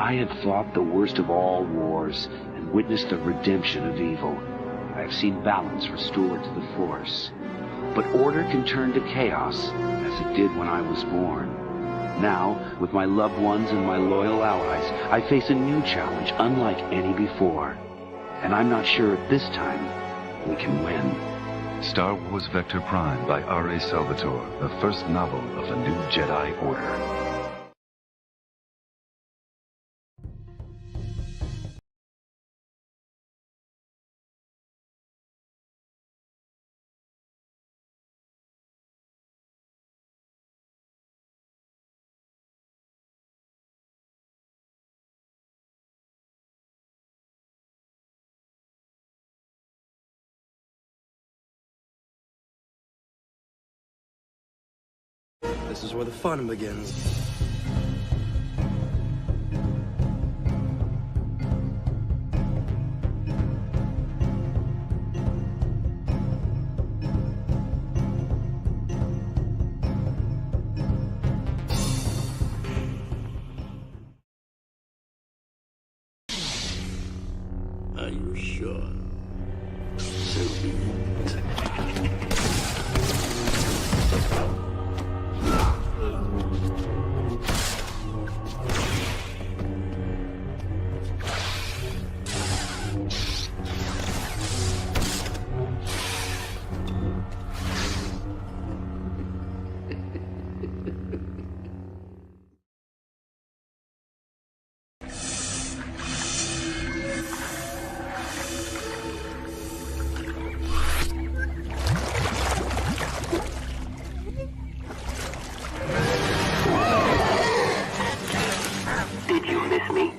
I have fought the worst of all wars and witnessed the redemption of evil. I have seen balance restored to the Force. But order can turn to chaos, as it did when I was born. Now, with my loved ones and my loyal allies, I face a new challenge unlike any before. And I'm not sure at this time we can win. Star Wars Vector Prime by R.A. Salvatore, the first novel of the new Jedi Order. This is where the fun begins. Are you sure? So be it. Did you miss me?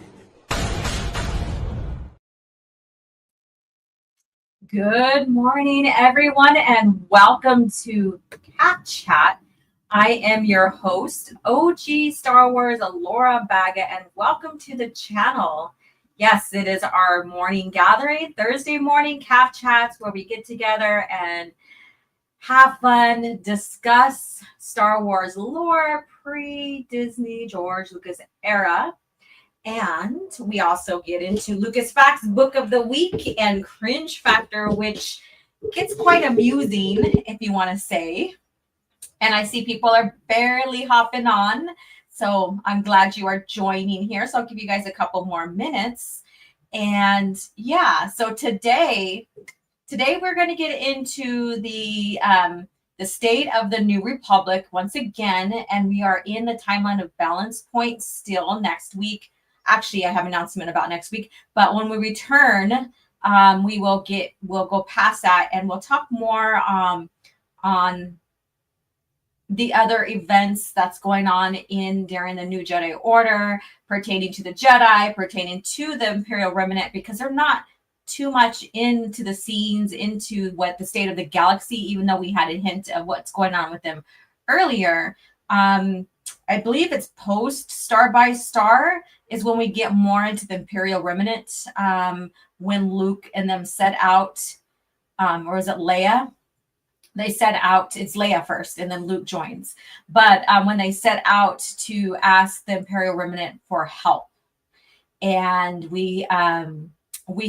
Good morning, everyone, and welcome to Caf Chat. I am your host, OG Star Wars, Laura Baga, and welcome to the channel. Yes, it is our morning gathering, Thursday morning Caf Chats, where we get together and have fun, discuss Star Wars lore, pre-Disney George Lucas era. And we also get into Lucas Facts Book of the Week and Cringe Factor, which gets quite amusing, if you want to say. And I see people are barely hopping on, so I'm glad you are joining here. So I'll give you guys a couple more minutes. And yeah, so today we're going to get into the state of the New Republic once again, and we are in the timeline of Balance Point still next week. Actually, I have an announcement about next week, but when we return, we'll go past that and we'll talk more on the other events that's going on during the new Jedi Order, pertaining to the Jedi, pertaining to the Imperial Remnant, because they're not too much into the scenes, into what the state of the galaxy, even though we had a hint of what's going on with them earlier. I believe it's post Star by Star is when we get more into the Imperial Remnant, when Luke and them set out, or is it Leia? They set out, it's Leia first, and then Luke joins. But when they set out to ask the Imperial Remnant for help, and we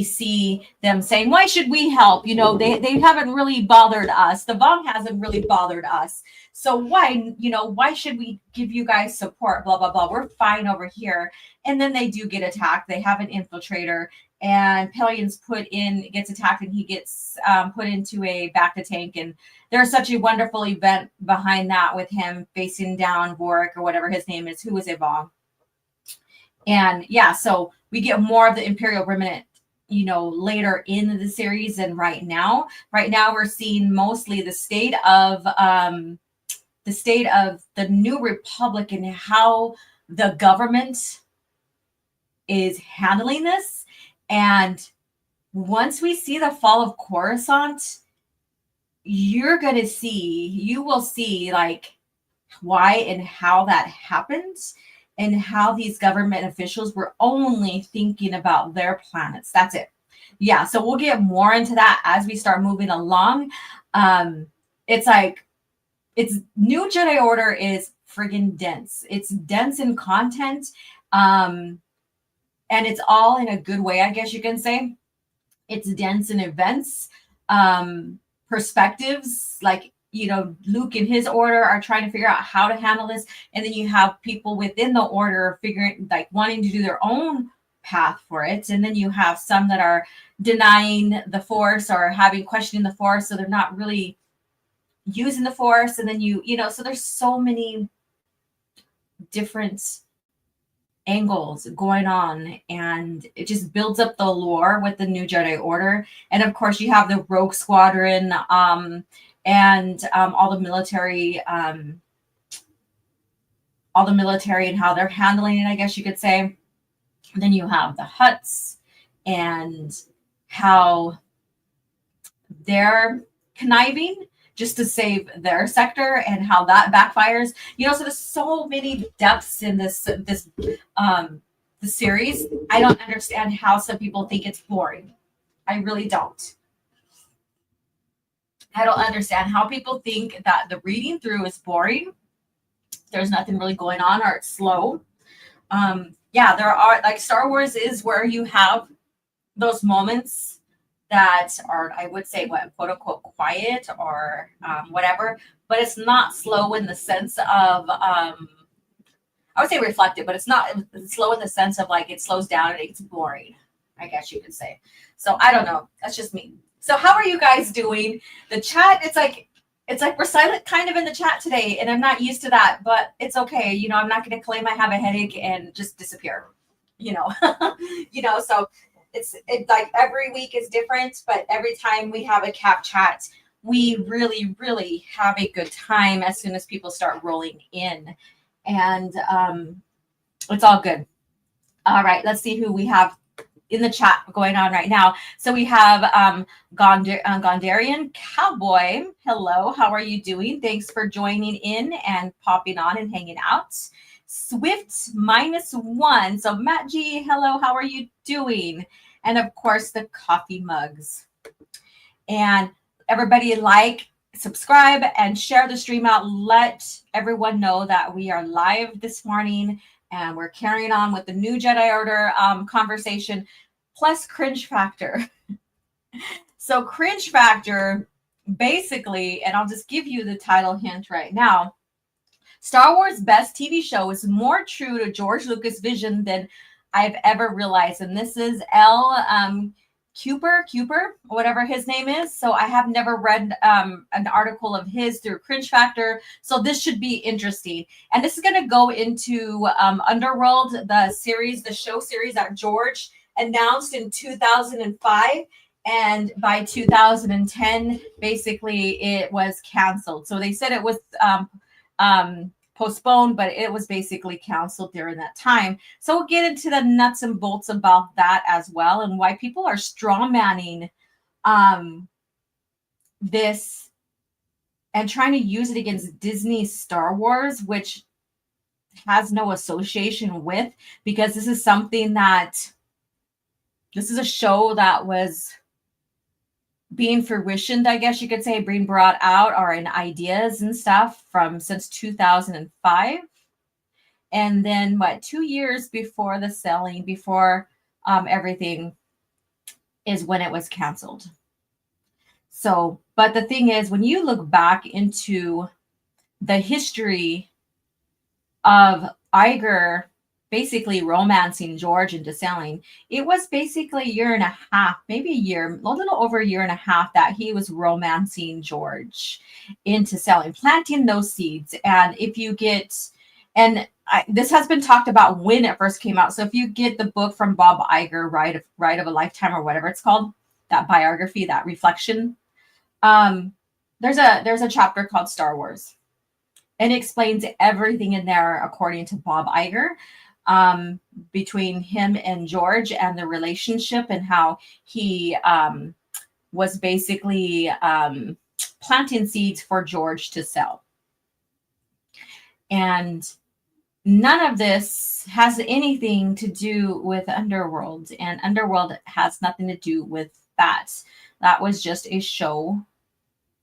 see them saying, why should we help? You know, they haven't really bothered us. The bomb hasn't really bothered us. So why should we give you guys support? Blah, blah, blah. We're fine over here. And then they do get attacked. They have an infiltrator, and Pelian's gets attacked, and he gets put into a Bacta tank. And there's such a wonderful event behind that with him facing down Vorik, or whatever his name is, who was a bomb. And yeah, so we get more of the Imperial Remnant, later in the series than right now. Right now, we're seeing mostly the state of the New Republic and how the government is handling this. And once we see the fall of Coruscant, you will see like why and how that happened, and how these government officials were only thinking about their planets. That's it. Yeah, so we'll get more into that as we start moving along. It's New Jedi Order is friggin' dense. It's dense in content. and it's all in a good way, I guess you can say. It's dense in events, perspectives, like, you know, Luke and his order are trying to figure out how to handle this, and then you have people within the order figuring, like, wanting to do their own path for it, and then you have some that are denying the Force or having questioning the Force, so they're not really using the Force, and then you know, so there's so many different angles going on, and it just builds up the lore with the new Jedi Order. And of course you have the Rogue Squadron, and all the military and how they're handling it, I guess you could say. Then you have the Hutts and how they're conniving just to save their sector, and how that backfires. You know, so there's so many depths in this the series. I don't understand how some people think it's boring. I really don't. I don't understand how people think that the reading through is boring. There's nothing really going on, or it's slow. Yeah, there are, like, Star Wars is where you have those moments that are, I would say, what, quote unquote, quiet or whatever, but it's not slow in the sense of, I would say reflective, but it's slow in the sense of, like, it slows down and it's boring, I guess you could say. So I don't know. That's just me. So how are you guys doing? The chat, it's like we're silent kind of in the chat today, and I'm not used to that, but it's okay. You know, I'm not going to claim I have a headache and just disappear, you know, you know, so it's like every week is different, but every time we have a Caf Chat, we really, really have a good time as soon as people start rolling in, and it's all good. All right, let's see who we have in the chat going on right now. So we have Gondarian Cowboy. Hello, how are you doing? Thanks for joining in and popping on and hanging out. Swift -1. So Matt G, hello, how are you doing? And of course the coffee mugs. And everybody, like, subscribe, and share the stream out. Let everyone know that we are live this morning, and we're carrying on with the new Jedi Order conversation, plus cringe factor. So cringe factor, basically, and I'll just give you the title hint right now. Star Wars' best TV show is more true to George Lucas' vision than I've ever realized. And this is L. Cooper, whatever his name is. So I have never read an article of his through Cringe Factor. So this should be interesting. And this is going to go into Underworld, the show series that George announced in 2005. And by 2010, basically it was canceled. So they said it was postponed, but it was basically canceled during that time. So we'll get into the nuts and bolts about that as well, and why people are strawmanning this and trying to use it against Disney Star Wars, which has no association with, because this is a show that was being fruitioned, I guess you could say, being brought out, or in ideas and stuff since 2005. And then 2 years before the selling, before everything, is when it was canceled. So, but the thing is, when you look back into the history of Iger basically romancing George into selling, it was basically a year and a half, maybe a year, a little over a year and a half, that he was romancing George into selling, planting those seeds. And if you get, this has been talked about when it first came out. So if you get the book from Bob Iger, Ride of a Lifetime, or whatever it's called, that biography, that reflection, there's a chapter called Star Wars, and it explains everything in there according to Bob Iger, between him and George and the relationship, and how he was basically planting seeds for George to sell. And none of this has anything to do with Underworld, and Underworld has nothing to do with that. That was just a show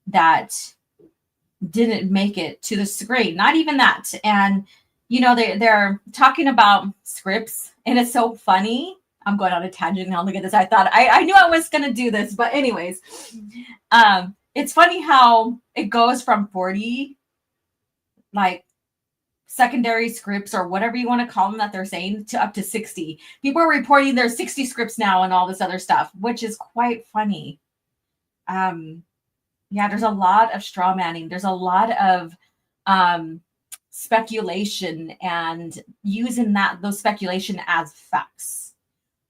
that didn't make it to the screen, not even that. And you know, they're talking about scripts, and it's so funny I'm going on a tangent now. Look at this. I knew I was going to do this, but anyways, it's funny how it goes from 40, like secondary scripts or whatever you want to call them that they're saying, to up to 60. People are reporting there's 60 scripts now and all this other stuff, which is quite funny. Yeah, there's a lot of straw manning. There's a lot of speculation and using those speculation as facts,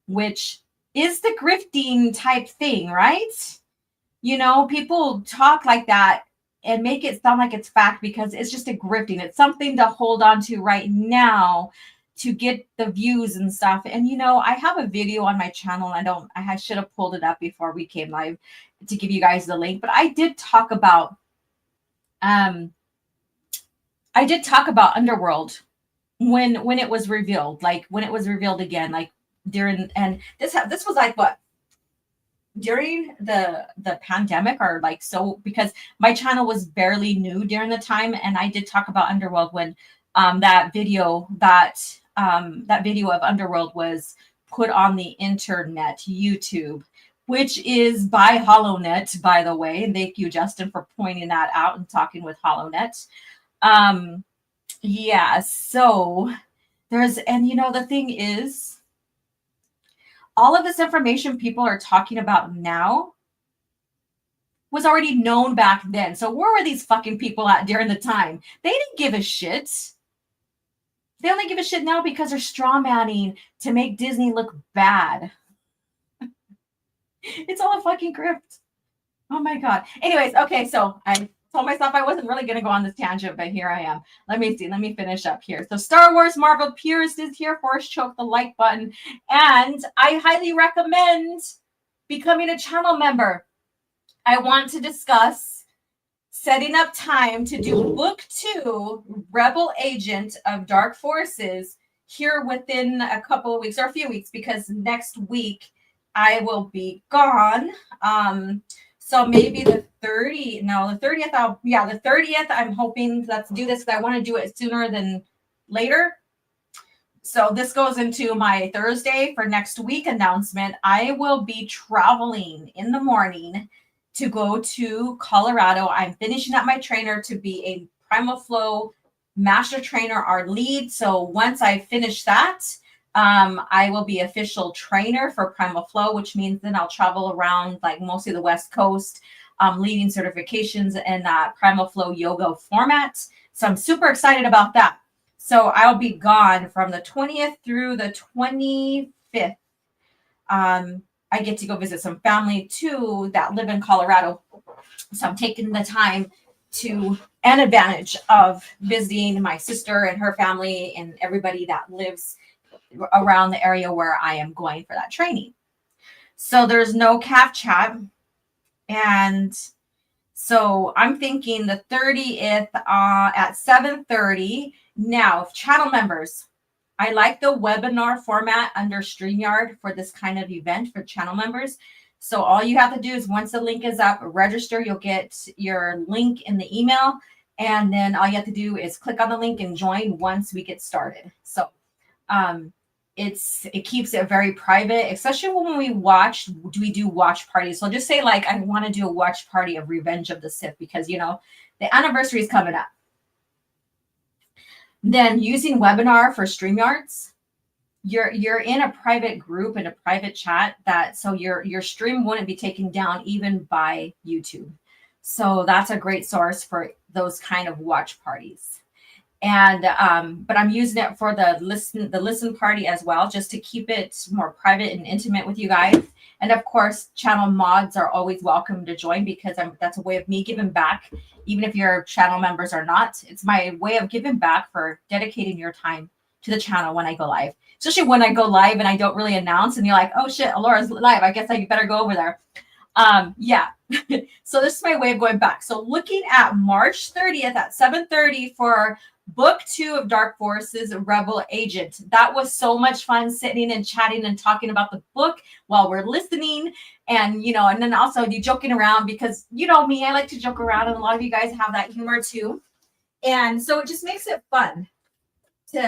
which is the grifting type thing, right? You know, people talk like that and make it sound like it's fact because it's just a grifting. It's something to hold on to right now to get the views and stuff. And, you know, I have a video on my channel. I should have pulled it up before we came live to give you guys the link, but I did talk about Underworld when it was revealed, like when it was revealed again, like during, and this was like what, during the pandemic, or like, so, because my channel was barely new during the time, and I did talk about Underworld when that video of Underworld was put on the internet, YouTube, which is by HoloNet, by the way. And thank you, Justin, for pointing that out and talking with HoloNet. Yeah, so and you know, the thing is, all of this information people are talking about now was already known back then. So where were these fucking people at during the time? They didn't give a shit. They only give a shit now because they're straw manning to make Disney look bad. It's all a fucking grift. Oh my God. Anyways, okay, so I told myself I wasn't really going to go on this tangent, but here I am. Let me see. Let me finish up here. So Star Wars Marvel Purist is here. Force choke the like button. And I highly recommend becoming a channel member. I want to discuss setting up time to do book 2, Rebel Agent of Dark Forces, here within a couple of weeks or a few weeks, because next week I will be gone. So maybe the 30th, the 30th, I'm hoping let's do this, because I want to do it sooner than later. So this goes into my Thursday for next week announcement. I will be traveling in the morning to go to Colorado. I'm finishing up my trainer to be a Primal Flow Master Trainer, our lead. So once I finish that, I will be official trainer for Primal Flow, which means then I'll travel around like mostly the West Coast, leading certifications in that Primal Flow yoga format. So I'm super excited about that. So I'll be gone from the 20th through the 25th. I get to go visit some family too that live in Colorado. So I'm taking the time and advantage of visiting my sister and her family and everybody that lives around the area where I am going for that training. So there's no Caf Chat. And so I'm thinking the 30th at 7:30. Now, channel members, I like the webinar format under StreamYard for this kind of event for channel members. So all you have to do is once the link is up, register. You'll get your link in the email. And then all you have to do is click on the link and join once we get started. So it keeps it very private, especially when we do watch parties. So just say like, I want to do a watch party of Revenge of the Sith because, you know, the anniversary is coming up. Then using webinar for StreamYards, you're in a private group, in a private chat, so your stream wouldn't be taken down even by YouTube. So that's a great source for those kind of watch parties. And but I'm using it for the listen party as well, just to keep it more private and intimate with you guys. And of course, channel mods are always welcome to join because that's a way of me giving back, even if your channel members are not. It's my way of giving back for dedicating your time to the channel when I go live, especially when I go live and I don't really announce and you're like, oh shit, Alora's live. I guess I better go over there. Yeah. So this is my way of going back. So looking at March 30th at 7:30 for Book 2 of Dark Forces, Rebel Agent. That was so much fun sitting and chatting and talking about the book while we're listening. And, you know, and then also you joking around because, you know me, I like to joke around and a lot of you guys have that humor too. And so it just makes it fun to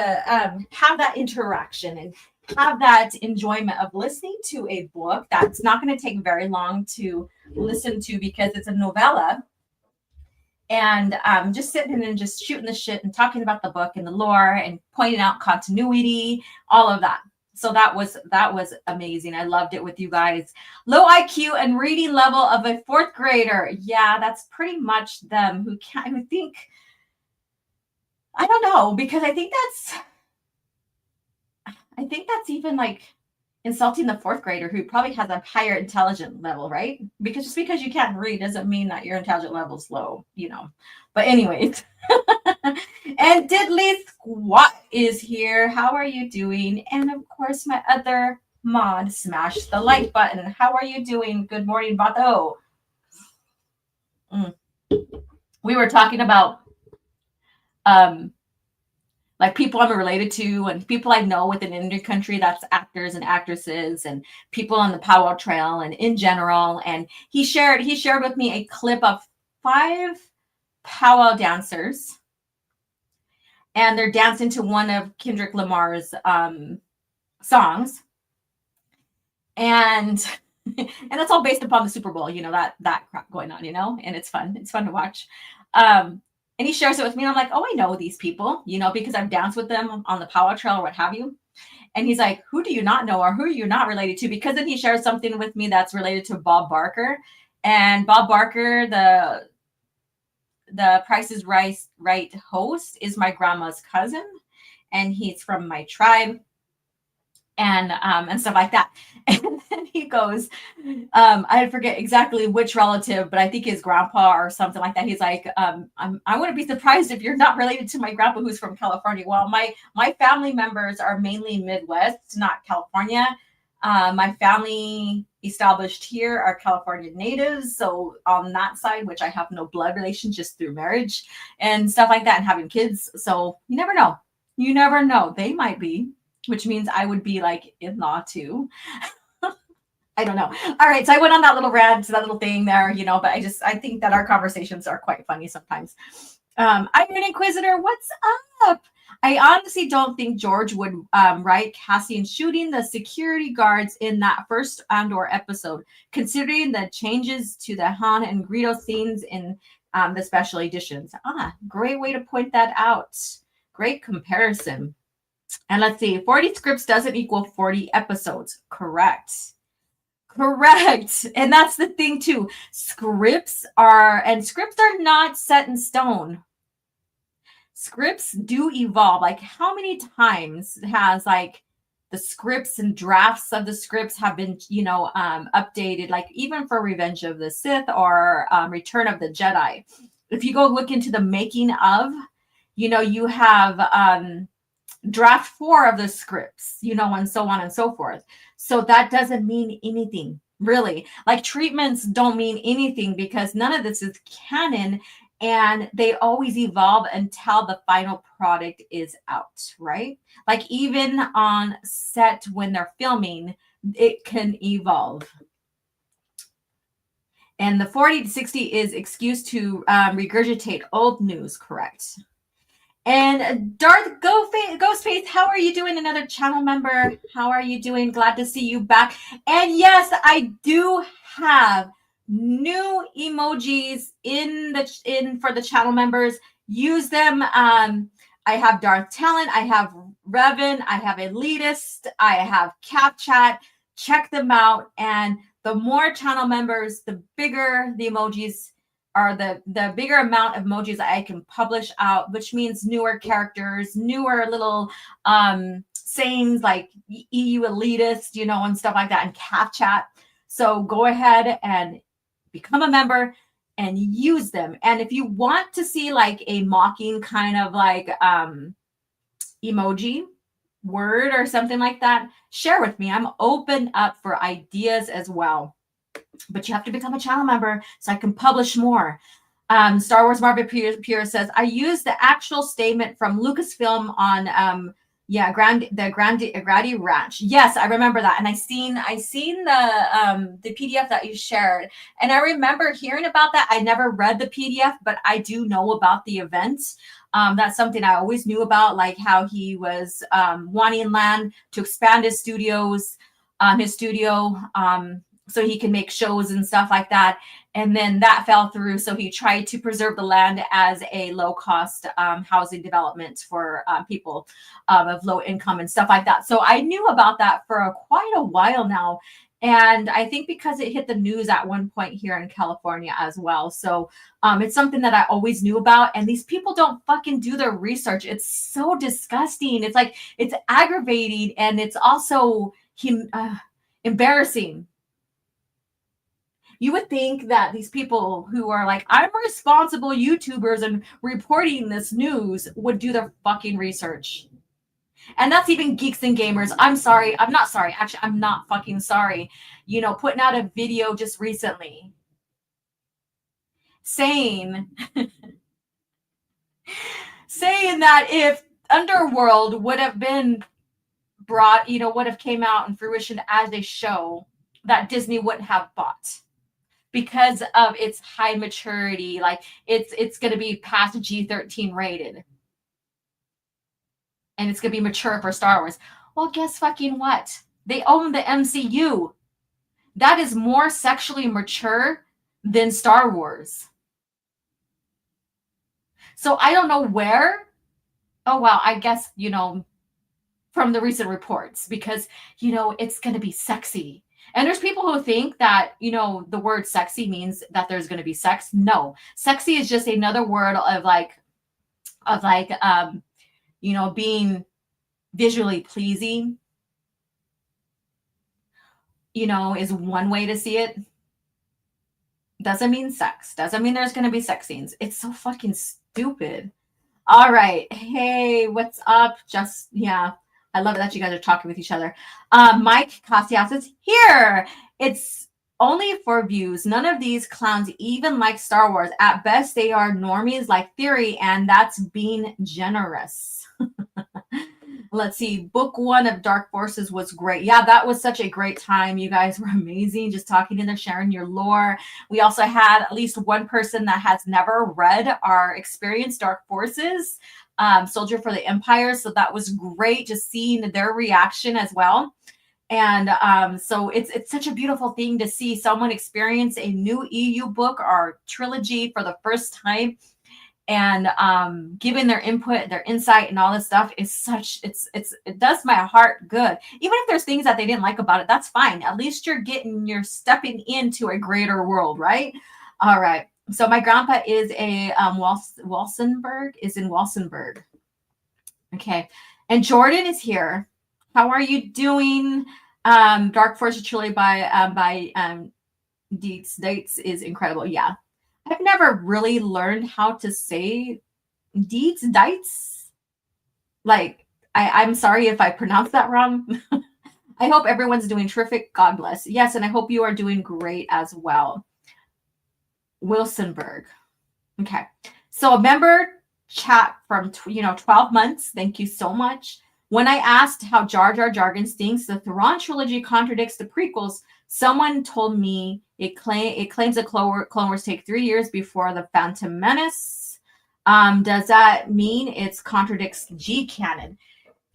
have that interaction have that enjoyment of listening to a book that's not going to take very long to listen to because it's a novella, and just sitting and just shooting the shit and talking about the book and the lore and pointing out continuity, all of that. So that was amazing. I loved it with you guys. Low IQ and reading level of a fourth grader. Yeah, that's pretty much them who think, I don't know, because I think that's even like insulting the fourth grader who probably has a higher intelligent level, right? Because just because you can't read doesn't mean that your intelligent level is low, But anyways, and Diddley Squat is here. How are you doing? And of course, my other mod, smash the like button. How are you doing? Good morning, Vato. We were talking about like people I'm related to and people I know within Indian country, that's actors and actresses and people on the powwow trail and in general. And he shared with me a clip of 5 powwow dancers, and they're dancing to one of Kendrick Lamar's songs. And that's all based upon the Super Bowl, that crap going on, and it's fun. It's fun to watch. And he shares it with me. And I'm like, oh, I know these people, because I've danced with them on the powwow trail or what have you. And he's like, who do you not know or who are you not related to? Because then he shares something with me that's related to Bob Barker. And Bob Barker, the Price is Right host, is my grandma's cousin. And he's from my tribe. And stuff like that. And then he goes, I forget exactly which relative, but I think his grandpa or something like that. He's like, I wouldn't be surprised if you're not related to my grandpa who's from California. Well, my family members are mainly Midwest, not California. My family established here are California natives. So on that side, which I have no blood relation, just through marriage and stuff like that and having kids. So you never know. You never know. They might be. Which means I would be like in-law too. I don't know. All right. So I went on that little rant, that little thing there, but I think that our conversations are quite funny sometimes. Iron Inquisitor, what's up? I honestly don't think George would write Cassian shooting the security guards in that first Andor episode, considering the changes to the Han and Greedo scenes in the special editions. Great way to point that out. Great comparison. And let's see, 40 scripts doesn't equal 40 episodes. Correct. And that's the thing too. Scripts are not set in stone. Scripts do evolve. Like how many times has like the scripts and drafts of the scripts have been, updated, like even for Revenge of the Sith or Return of the Jedi. If you go look into the making of, you have draft 4 of the scripts, and so on and so forth. So that doesn't mean anything, really. Like treatments don't mean anything because none of this is canon and they always evolve until the final product is out, right? Like even on set when they're filming, it can evolve. And the 40 to 60 is excuse to regurgitate old news, correct? And Darth Ghostface, how are you doing? Another channel member. How are you doing? Glad to see you back. And yes, I do have new emojis in for the channel members. Use them. I have Darth Talent. I have Revan. I have Elitist. I have Caf Chat. Check them out. And the more channel members, the bigger the emojis are, the bigger amount of emojis I can publish out, which means newer characters, newer little sayings like EU elitist, and stuff like that, and Caf Chat. So go ahead and become a member and use them. And if you want to see like a mocking kind of like emoji word or something like that, share with me. I'm open up for ideas as well. But you have to become a channel member so I can publish more. Star Wars Marvel Pure says, I used the actual statement from Lucasfilm on Grady Ranch. Yes, I remember that. And I seen the PDF that you shared. And I remember hearing about that. I never read the PDF, but I do know about the event. That's something I always knew about, like how he was wanting land to expand his studio, so he can make shows and stuff like that. And then that fell through. So he tried to preserve the land as a low cost housing development for people of low income and stuff like that. So I knew about that for quite a while now. And I think because it hit the news at one point here in California as well. So it's something that I always knew about. And these people don't fucking do their research. It's so disgusting. It's like, it's aggravating. And it's also embarrassing. You would think that these people who are like, I'm responsible YouTubers and reporting this news would do their fucking research. And that's even geeks and gamers. I'm sorry. I'm not sorry. Actually, I'm not fucking sorry. You know, putting out a video just recently saying that if Underworld would have been brought, you know, would have came out in fruition as a show, that Disney wouldn't have bought. Because of its high maturity, like it's going to be past G-13 rated. And it's going to be mature for Star Wars. Well, guess fucking what? They own the MCU. That is more sexually mature than Star Wars. So I don't know where. Oh, well, I guess, you know, from the recent reports, because, you know, it's going to be sexy. And there's people who think that, you know, the word sexy means that there's going to be sex. No, sexy is just another word of you know, being visually pleasing, you know, is one way to see it. Doesn't mean sex. Doesn't mean there's going to be sex scenes. It's so fucking stupid. All right. Hey, what's up? Just, yeah. I love it that you guys are talking with each other. Mike Casillas is here. It's only for views. None of these clowns even like Star Wars. At best, they are normies like Theory, and that's being generous. Let's see. Book 1 of Dark Forces was great. Yeah, that was such a great time. You guys were amazing. Just talking in there, sharing your lore. We also had at least one person that has never read our experience, Dark Forces. Soldier for the Empire. So that was great, just seeing their reaction as well. And so it's such a beautiful thing to see someone experience a new EU book or trilogy for the first time, and giving their input, their insight, and all this stuff is such, it does my heart good. Even if there's things that they didn't like about it, that's fine. At least you're stepping into a greater world, right? All right. So my grandpa is a Walsenburg, is in Walsenburg. Okay. And Jordan is here. How are you doing? Dark Forces trilogy by Dates is incredible. Yeah. I've never really learned how to say Dites. Like, I'm sorry if I pronounced that wrong. I hope everyone's doing terrific. God bless. Yes, and I hope you are doing great as well. Wilsonburg. Okay. So a member chat from 12 months. Thank you so much. When I asked how Jar Jar Jargons thinks the Thrawn trilogy contradicts the prequels, someone told me it claims the Clone Wars take 3 years before the Phantom Menace. Does that mean it contradicts G canon?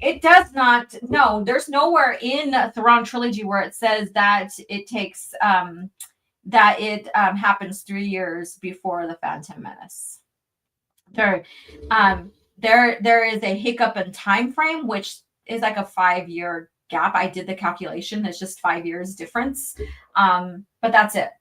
It does not. No, there's nowhere in the Thrawn trilogy where it says that it takes happens 3 years before the Phantom Menace. There is a hiccup in time frame, which is like a 5-year gap. I did the calculation. It's just 5 years difference. But that's it.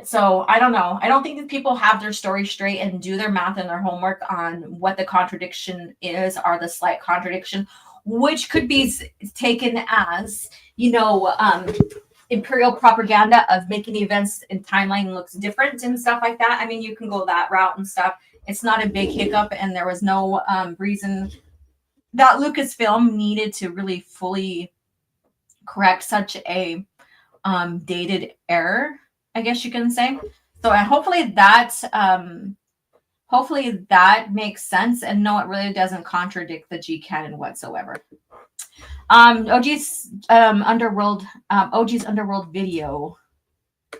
So I don't know. I don't think that people have their story straight and do their math and their homework on what the contradiction is, or the slight contradiction, which could be taken as, Imperial propaganda of making events and timeline looks different and stuff like that. I mean, you can go that route and stuff. It's not a big hiccup, and there was no reason that Lucasfilm needed to really fully correct such a dated error, I guess you can say. So hopefully that makes sense, and no, it really doesn't contradict the G canon whatsoever. OG's Underworld video.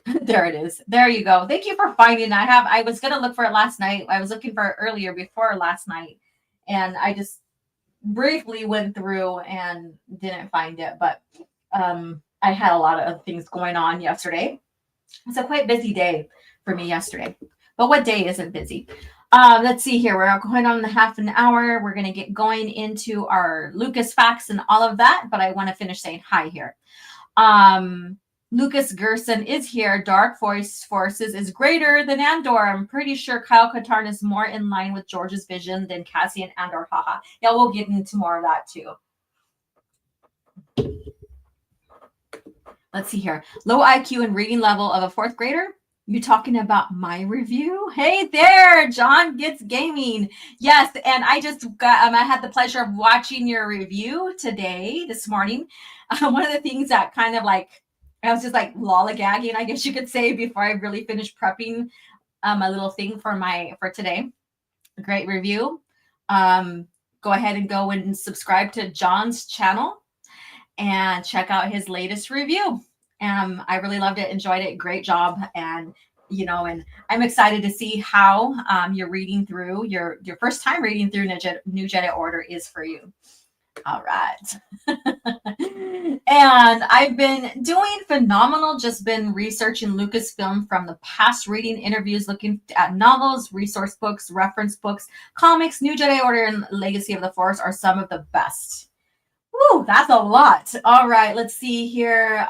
There it is. There you go. Thank you for finding. I was gonna look for it last night. I was looking for it earlier before last night, and I just briefly went through and didn't find it. But I had a lot of things going on yesterday. It's a quite busy day for me yesterday. But what day isn't busy? Let's see here. We're going on the half an hour. We're going to get going into our Lucas facts and all of that. But I want to finish saying hi here. Lucas Gerson is here. Dark Forces is greater than Andor. I'm pretty sure Kyle Katarn is more in line with George's vision than Cassian Andor. Haha. Yeah, we'll get into more of that too. Let's see here. Low IQ and reading level of a fourth grader. You talking about my review? Hey there, John Gets Gaming. Yes, and I just got, I had the pleasure of watching your review this morning. One of the things that kind of like, I was just like lollygagging, I guess you could say, before I really finished prepping a little thing for today. Great review. Go ahead and go and subscribe to John's channel and check out his latest review. I really loved it, enjoyed it, great job. And and I'm excited to see how you're reading through your first time reading through New Jedi Order is for you. All right. And I've been doing phenomenal, just been researching Lucasfilm from the past, reading interviews, looking at novels, resource books, reference books, comics. New Jedi Order and Legacy of the Force are some of the best. Woo, that's a lot. All right, let's see here.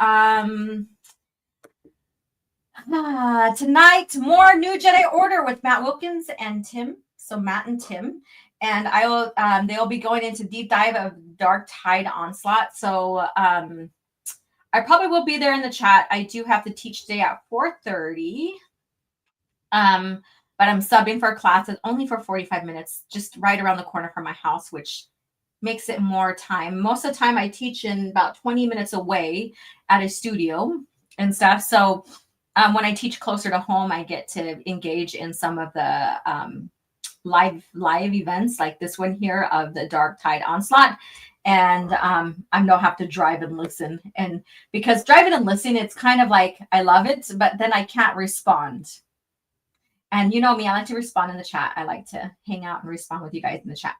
Tonight, more New Jedi Order with Matt Wilkins and Tim. So Matt and Tim. And they'll be going into deep dive of Dark Tide Onslaught. So I probably will be there in the chat. I do have to teach today at 4:30. But I'm subbing for a class. It's only for 45 minutes, just right around the corner from my house, which makes it more time. Most of the time I teach in about 20 minutes away at a studio and stuff. So when I teach closer to home, I get to engage in some of the live events like this one here of the Dark Tide Onslaught. And I don't have to drive and listen. And because driving and listening, it's kind of like, I love it, but then I can't respond. And you know me, I like to respond in the chat. I like to hang out and respond with you guys in the chat.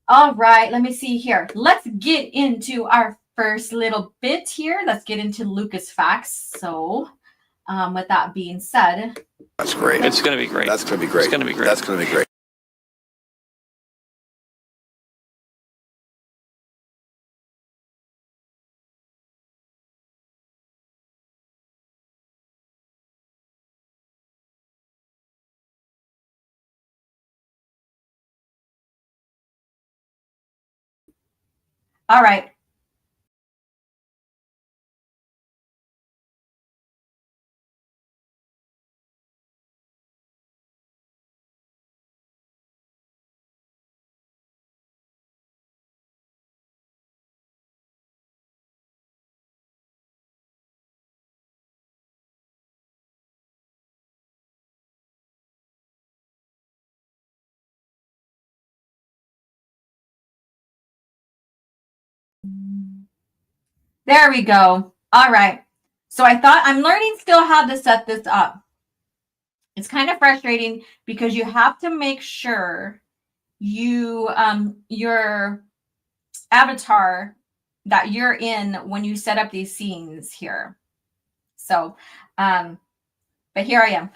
All right, let me see here. Let's get into our first little bit here. Let's get into Lucas facts. So with that being said. That's great. It's going to be great. That's going to be great. It's going to be great. That's going to be great. All right. There we go. All right. So I thought I'm learning still how to set this up. It's kind of frustrating because you have to make sure you your avatar that you're in when you set up these scenes here. So but here I am.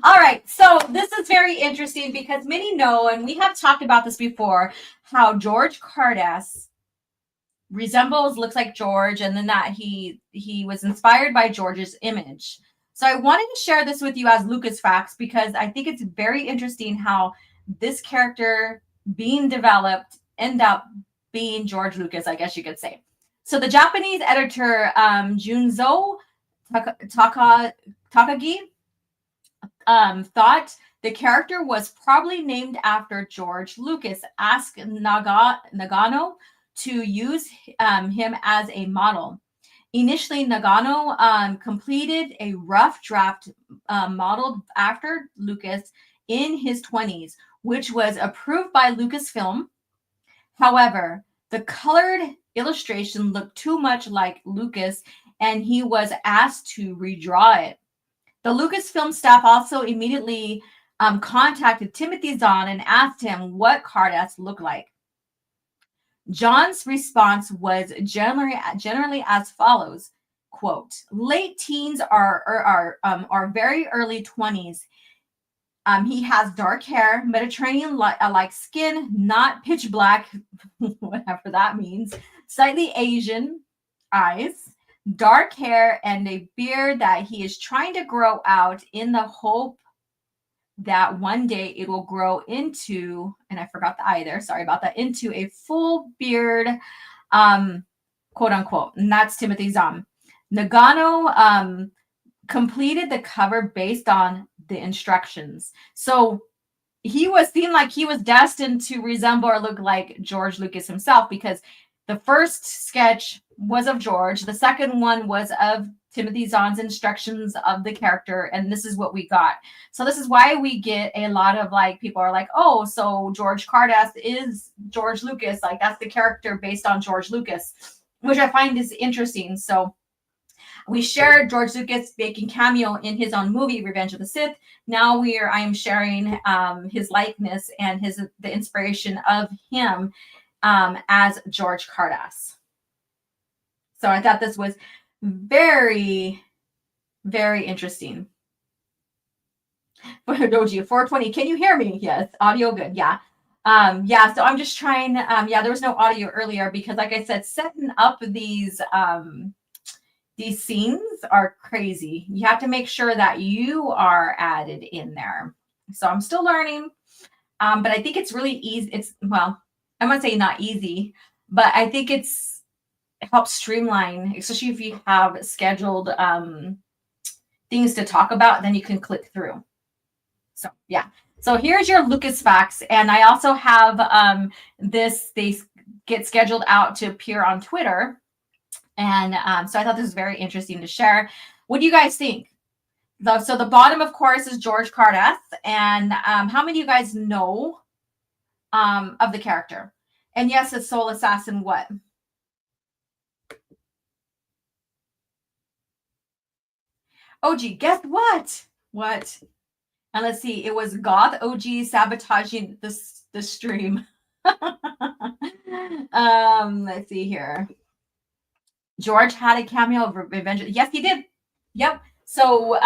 All right, so this is very interesting because many know, and we have talked about this before, how George Cardass looks like George, and then that he was inspired by George's image. So I wanted to share this with you as Lucas facts because I think it's very interesting how this character being developed ended up being George Lucas, I guess you could say. So the Japanese editor Junzo Takagi thought the character was probably named after George Lucas. Asked Nagano to use him as a model. Initially, Nagano completed a rough draft modeled after Lucas in his 20s, which was approved by Lucasfilm. However, the colored illustration looked too much like Lucas and he was asked to redraw it. The Lucasfilm staff also immediately contacted Timothy Zahn and asked him what Cardass looked like. John's response was generally as follows, quote, late teens are very early 20s. He has dark hair, Mediterranean-like skin, not pitch black, whatever that means, slightly Asian eyes, dark hair, and a beard that he is trying to grow out in the hope that one day it will grow into, and I forgot the I there, sorry about that, into a full beard, quote unquote. And that's Timothy Zahn. Nagano completed the cover based on the instructions. So seemed like he was destined to resemble or look like George Lucas himself, because the first sketch was of George. The second one was of Timothy Zahn's instructions of the character, and this is what we got. So this is why we get a lot of like, people are like, oh, so George Cardass is George Lucas. Like, that's the character based on George Lucas, which I find is interesting. So we shared George Lucas making cameo in his own movie, Revenge of the Sith. Now I am sharing his likeness and the inspiration of him as George Cardass. So I thought this was very, very interesting. Doji 420, can you hear me? Yes, audio good. Yeah. Yeah, so I'm just trying, there was no audio earlier because, like I said, setting up these scenes are crazy. You have to make sure that you are added in there. So I'm still learning, but I think it's really easy. Well, I'm going to say not easy, but I think it helps streamline, especially if you have scheduled things to talk about, then you can click through. So yeah. So here's your Lucas facts. And I also have they get scheduled out to appear on Twitter. And so I thought this was very interesting to share. What do you guys think? So the bottom, of course, is George Cardass. And how many of you guys know of the character? And yes, a soul assassin what? OG, guess what? What? And let's see, it was Goth OG sabotaging the stream. Let's see here. George had a cameo of Revenge. Yes, he did. Yep. So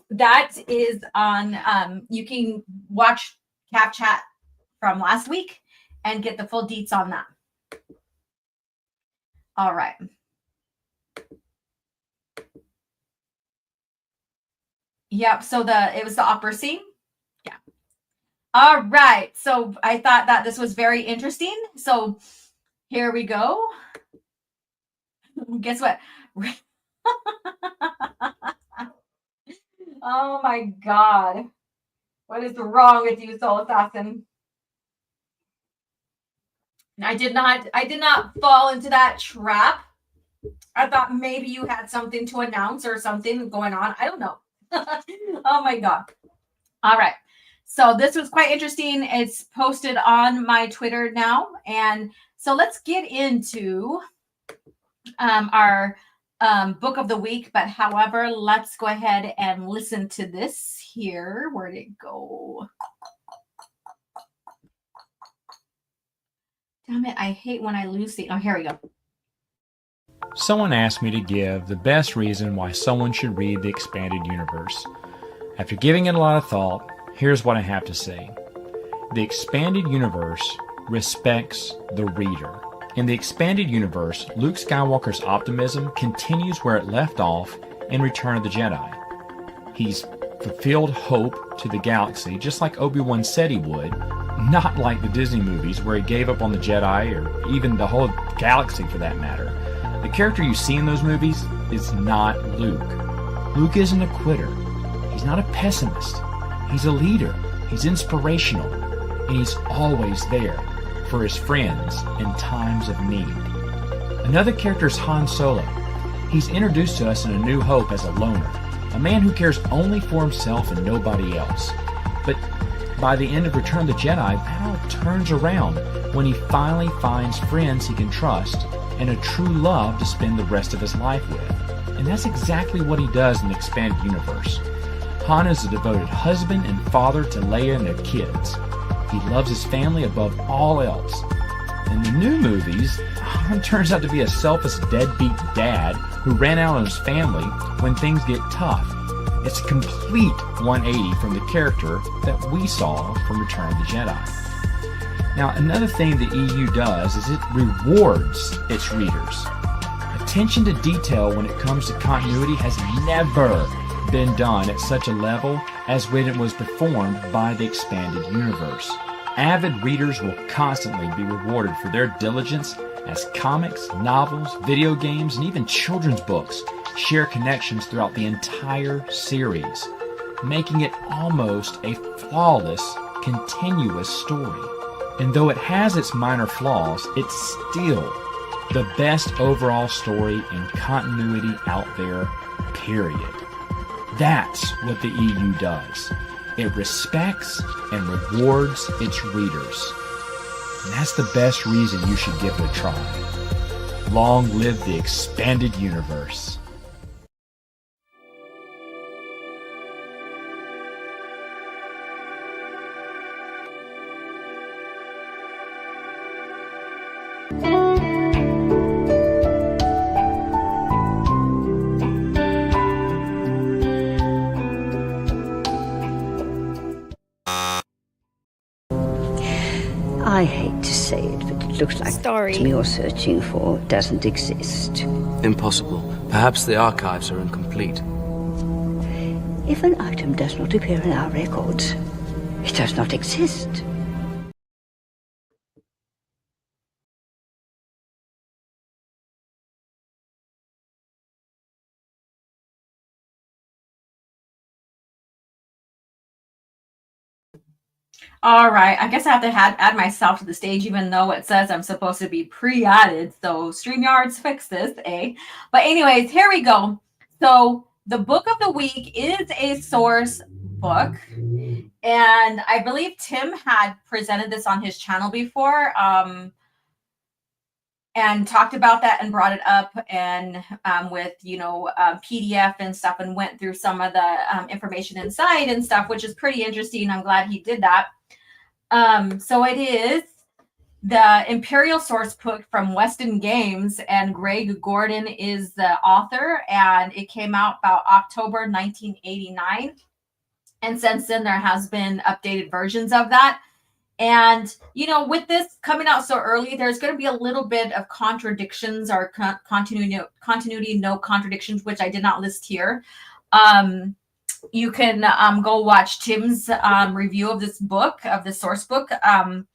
that is on, you can watch Caf Chat from last week and get the full deets on that. All right. Yep. So it was the opera scene. Yeah. All right. So I thought that this was very interesting. So here we go. Guess what? Oh my God. What is wrong with you, Soul Assassin? I did not fall into that trap. I thought maybe you had something to announce or something going on. I don't know. Oh my God. All right. So this was quite interesting. It's posted on my Twitter now. And so let's get into our book of the week. But however, let's go ahead and listen to this here. Where'd it go? Damn it. I hate when I lose the... Oh, here we go. Someone asked me to give the best reason why someone should read the Expanded Universe. After giving it a lot of thought, here's what I have to say. The Expanded Universe respects the reader. In the Expanded Universe, Luke Skywalker's optimism continues where it left off in Return of the Jedi. He's fulfilled hope to the galaxy, just like Obi-Wan said he would, not like the Disney movies where he gave up on the Jedi, or even the whole galaxy for that matter. The character you see in those movies is not Luke. Luke isn't a quitter. He's not a pessimist. He's a leader. He's inspirational. And he's always there for his friends in times of need. Another character is Han Solo. He's introduced to us in A New Hope as a loner, a man who cares only for himself and nobody else. But by the end of Return of the Jedi, that all turns around when he finally finds friends he can trust and a true love to spend the rest of his life with. And that's exactly what he does in the expanded universe. Han is a devoted husband and father to Leia and their kids. He loves his family above all else. In the new movies, Han turns out to be a selfish deadbeat dad who ran out on his family when things get tough. It's a complete 180 from the character that we saw from Return of the Jedi. Now, another thing the EU does is it rewards its readers. Attention to detail when it comes to continuity has never been done at such a level as when it was performed by the expanded universe. Avid readers will constantly be rewarded for their diligence as comics, novels, video games, and even children's books share connections throughout the entire series, making it almost a flawless, continuous story. And though it has its minor flaws, it's still the best overall story and continuity out there, period. That's what the EU does. It respects and rewards its readers. And that's the best reason you should give it a try. Long live the expanded universe. I hate to say it, but it looks like the item you're searching for doesn't exist. Impossible. Perhaps the archives are incomplete. If an item does not appear in our records, it does not exist. All right, I guess I have to add myself to the stage, even though it says I'm supposed to be pre-added. So StreamYards fix this, eh? But anyways, here we go. So the book of the week is a source book, and I believe Tim had presented this on his channel before, and talked about that and brought it up, and with PDF and stuff, and went through some of the information inside and stuff, which is pretty interesting. I'm glad he did that. So it is the Imperial source book from Weston Games, and Greg Gordon is the author, and it came out about October 1989. And since then, there has been updated versions of that. And, with this coming out so early, there's going to be a little bit of contradictions or continuity, no contradictions, which I did not list here. You can go watch Tim's review of this book, of the source book, on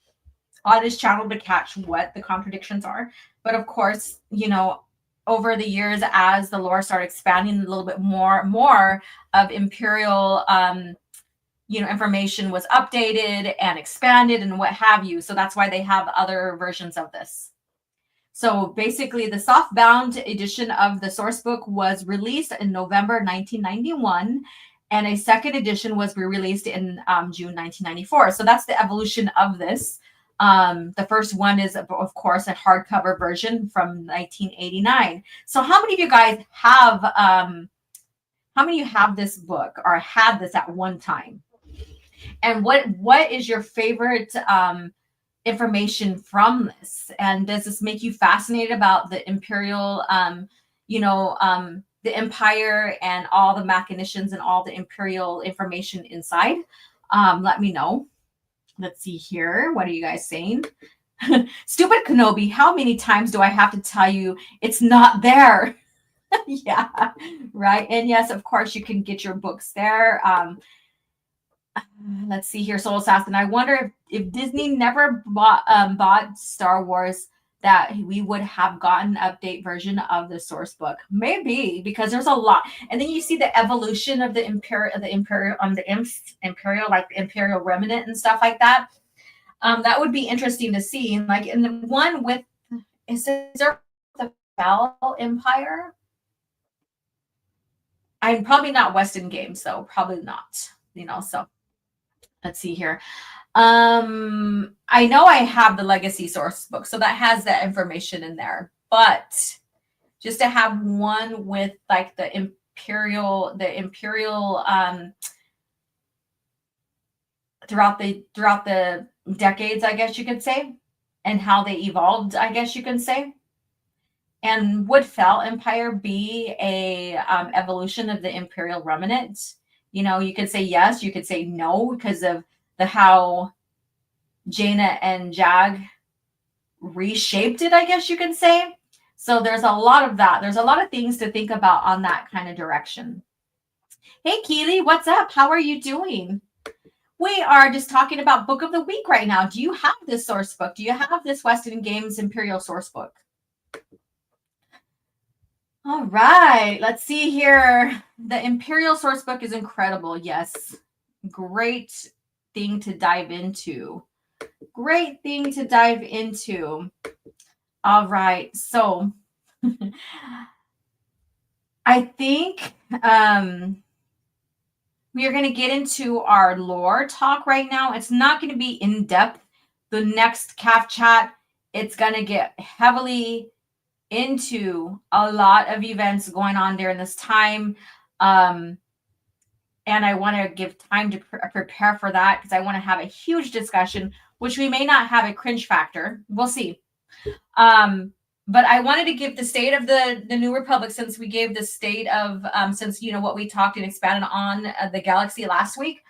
his channel to catch what the contradictions are. But of course, over the years, as the lore started expanding a little bit more of Imperial information was updated and expanded and what have you. So that's why they have other versions of this. So basically, the softbound edition of the source book was released in November 1991, and a second edition was released in June 1994. So that's the evolution of this. The first one is, of course, a hardcover version from 1989. So how many of you guys have this book or had this at one time? And what is your favorite information from this? And does this make you fascinated about the Imperial, the Empire and all the machinations and all the Imperial information inside? Let me know. Let's see here. What are you guys saying? Stupid Kenobi, how many times do I have to tell you it's not there? Yeah, right. And yes, of course, you can get your books there. Let's see here, Soul Assassin. I wonder if Disney never bought Star Wars, that we would have gotten an update version of the source book. Maybe, because there's a lot. And then you see the evolution of the Imperial, like the Imperial Remnant and stuff like that. That would be interesting to see. Like in the one with, is there the Fel Empire? I'm probably not Weston Games, though. Probably not. So let's see here. I know I have the Legacy source book, so that has that information in there. But just to have one with like the imperial throughout the decades, I guess you could say, and how they evolved, I guess you can say. And would Fel Empire be a evolution of the Imperial Remnant? You know, you could say yes, you could say no, because of the how Jaina and Jag reshaped it, I guess you can say. So there's a lot of that. There's a lot of things to think about on that kind of direction. Hey, Keely, what's up? How are you doing? We are just talking about book of the week right now. Do you have this source book? Do you have this Western Games Imperial source book? All right, let's see here. The Imperial source book is incredible. Yes, great thing to dive into. Great thing to dive into. All right, so I think we are going to get into our lore talk right now. It's not going to be in depth. The next Caf Chat, it's going to get heavily into a lot of events going on during this time. And I want to give time to prepare for that because I want to have a huge discussion, which we may not have a cringe factor. We'll see. But I wanted to give the state of the New Republic, since we gave the state of, since, you know, what we talked and expanded on the galaxy last week.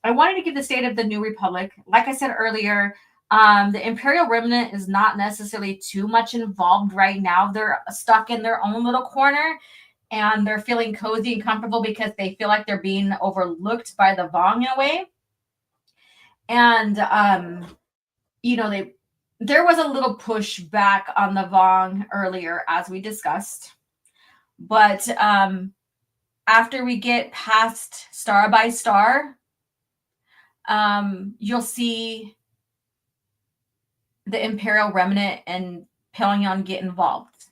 I wanted to give the state of the New Republic. Like I said earlier, the Imperial Remnant is not necessarily too much involved right now. They're stuck in their own little corner, and they're feeling cozy and comfortable because they feel like they're being overlooked by the Vong in a way. And, you know, there was a little push back on the Vong earlier, as we discussed. But after we get past Star by Star, you'll see the Imperial Remnant and Pyongyang get involved.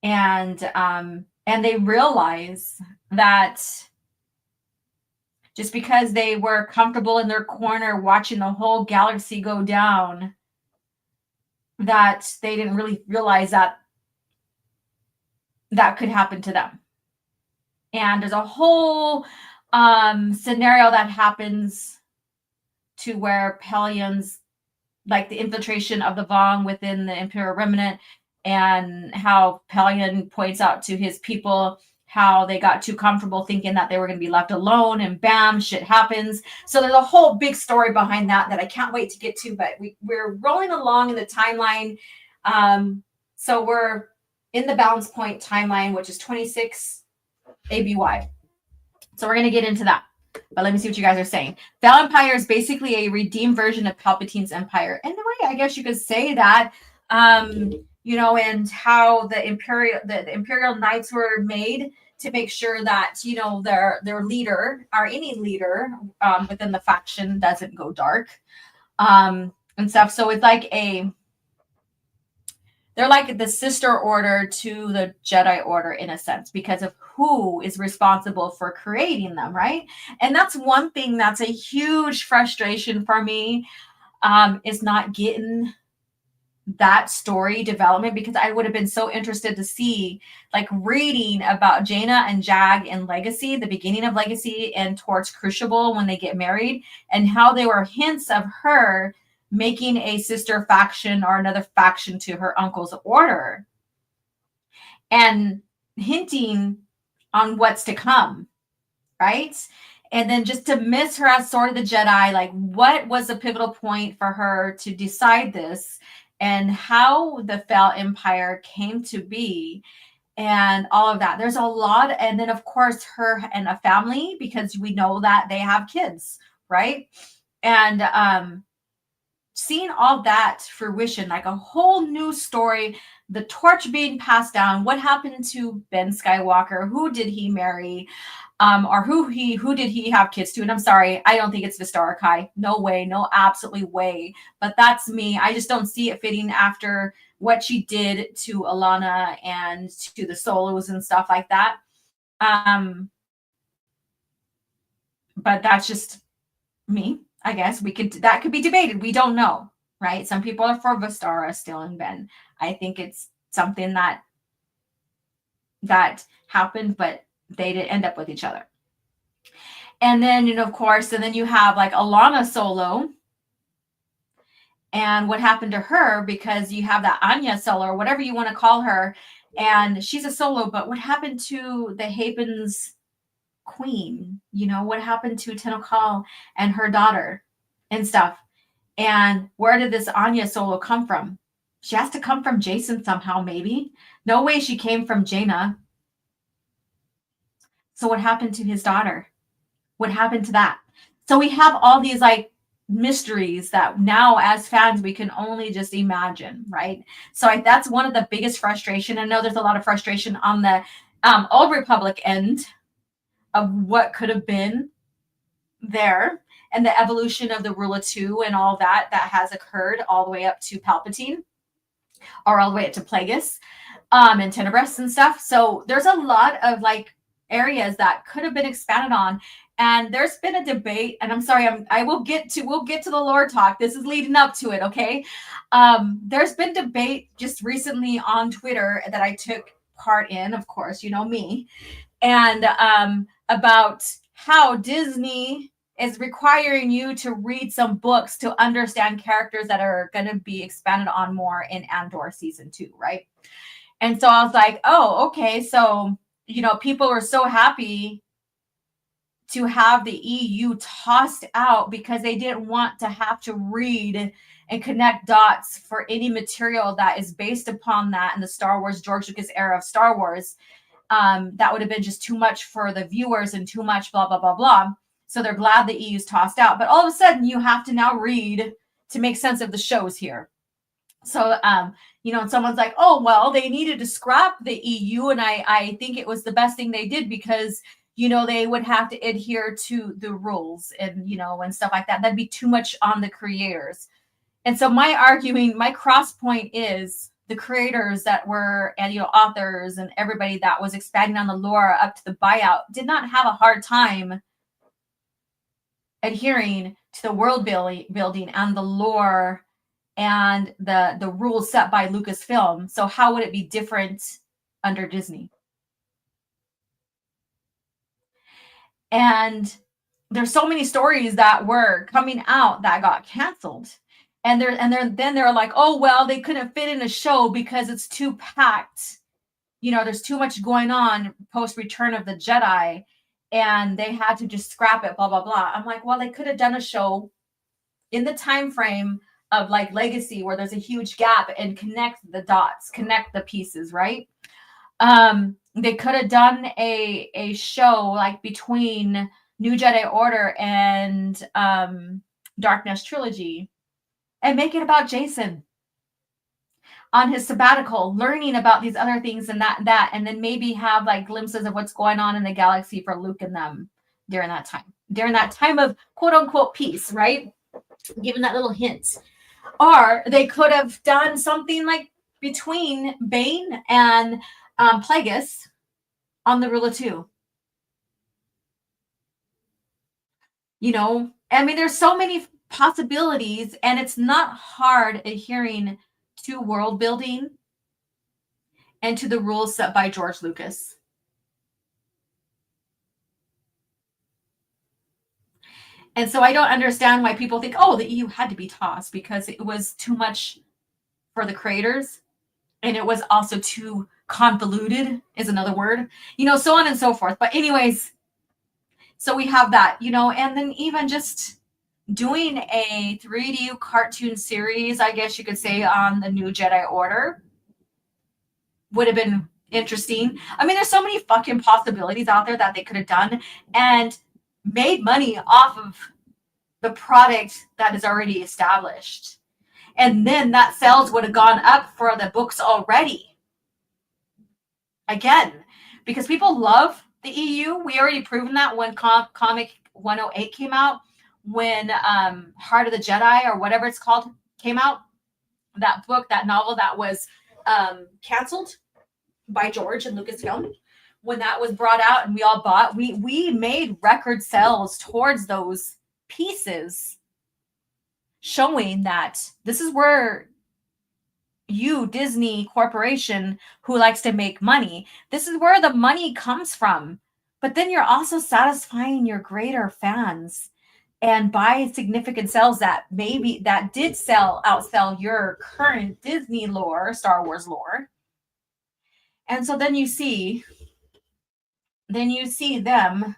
And they realize that just because they were comfortable in their corner watching the whole galaxy go down, that they didn't really realize that that could happen to them. And there's a whole scenario that happens to where Pyongyang's, like the infiltration of the Vong within the Imperial Remnant, and how Pyongyang points out to his people how they got too comfortable thinking that they were going to be left alone, and bam, shit happens. So there's a whole big story behind that I can't wait to get to, but we're rolling along in the timeline. So we're in the balance point timeline, which is 26 ABY. So we're going to get into that. But let me see what you guys are saying. Fel Empire is basically a redeemed version of Palpatine's Empire. In a way, I guess you could say that. You know, and how the Imperial Knights were made to make sure that, you know, their leader, or any leader within the faction, doesn't go dark and stuff. So it's like they're like the sister order to the Jedi Order in a sense, because of who is responsible for creating them, right? And that's one thing that's a huge frustration for me, is not getting that story development, because I would have been so interested to see, like, reading about Jaina and Jag in Legacy, the beginning of Legacy, and towards Crucible when they get married, and how there were hints of her making a sister faction or another faction to her uncle's order, and hinting on what's to come, right? And then just to miss her as Sword of the Jedi, like, what was the pivotal point for her to decide this, and how the Fel Empire came to be, and all of that. There's a lot. And then, of course, her and a family, because we know that they have kids, right? And seeing all that fruition, like a whole new story, the torch being passed down, what happened to Ben Skywalker, who did he marry, or who did he have kids to? And I'm sorry, I don't think it's Vistara Kai. No way, no absolutely way. But that's me. I just don't see it fitting after what she did to Alana and to the Solos and stuff like that. But that's just me, I guess. That could be debated. We don't know, right? Some people are for Vistara still and Ben. I think it's something that happened, but they didn't end up with each other. And then, of course, and then you have like Alana Solo, and what happened to her, because you have that Anya Solo, or whatever you want to call her, and she's a Solo, but what happened to the Haven's queen? What happened to Tenokal and her daughter and stuff? And where did this Anya Solo come from? She has to come from Jason somehow, maybe. No way she came from Jaina. So what happened to his daughter? What happened to that? So we have all these like mysteries that now as fans we can only just imagine, right? So that's one of the biggest frustration. I know there's a lot of frustration on the Old Republic end of what could have been there, and the evolution of the Rule of Two and all that has occurred all the way up to Palpatine, or all the way up to Plagueis and Tenebris and stuff. So there's a lot of like areas that could have been expanded on. And there's been a debate, and I'm sorry, we'll get to the lore talk. This is leading up to it, okay? There's been debate just recently on Twitter that I took part in, of course, me, and about how Disney is requiring you to read some books to understand characters that are going to be expanded on more in Andor season 2, right? And so I was like, oh, okay, so people were so happy to have the EU tossed out because they didn't want to have to read and connect dots for any material that is based upon that in the Star Wars, George Lucas era of Star Wars. That would have been just too much for the viewers and too much blah, blah, blah, blah. So they're glad the EU's tossed out. But all of a sudden, you have to now read to make sense of the shows here. So, and someone's like, oh, well, they needed to scrap the EU. And I think it was the best thing they did because they would have to adhere to the rules and, and stuff like that. That'd be too much on the creators. And so my cross point is the creators that were, and, authors and everybody that was expanding on the lore up to the buyout did not have a hard time adhering to the world building and the lore and the rules set by Lucasfilm. So how would it be different under Disney? And there's so many stories that were coming out that got canceled. And they're like, oh, well, they couldn't fit in a show because it's too packed. There's too much going on post Return of the Jedi, and they had to just scrap it, blah, blah, blah. I'm like, well, they could have done a show in the time frame of like Legacy where there's a huge gap and connect the dots, connect the pieces, right? They could have done a show like between New Jedi Order and Darkness Trilogy and make it about Jason on his sabbatical, learning about these other things and that, and then maybe have like glimpses of what's going on in the galaxy for Luke and them during that time of quote unquote peace, right? Given that little hint. Or they could have done something like between Bane and Plagueis on the Rule of Two. There's so many possibilities, and it's not hard adhering to world building and to the rules set by George Lucas. And so I don't understand why people think, oh, the EU had to be tossed because it was too much for the creators. And it was also too convoluted is another word, so on and so forth. But anyways, so we have that, and then even just doing a 3D cartoon series, I guess you could say, on the New Jedi Order would have been interesting. There's so many fucking possibilities out there that they could have done and made money off of the product that is already established. And then that sales would have gone up for the books already. Again, because people love the EU. We already proven that when Comic 108 came out, when Heart of the Jedi or whatever it's called came out, that book, that novel that was canceled by George and Lucasfilm, when that was brought out and we all bought, we made record sales towards those pieces, showing that this is where you, Disney Corporation, who likes to make money. This is where the money comes from. But then you're also satisfying your greater fans and buy significant sales that did outsell your current Disney lore, Star Wars lore. And so then you see them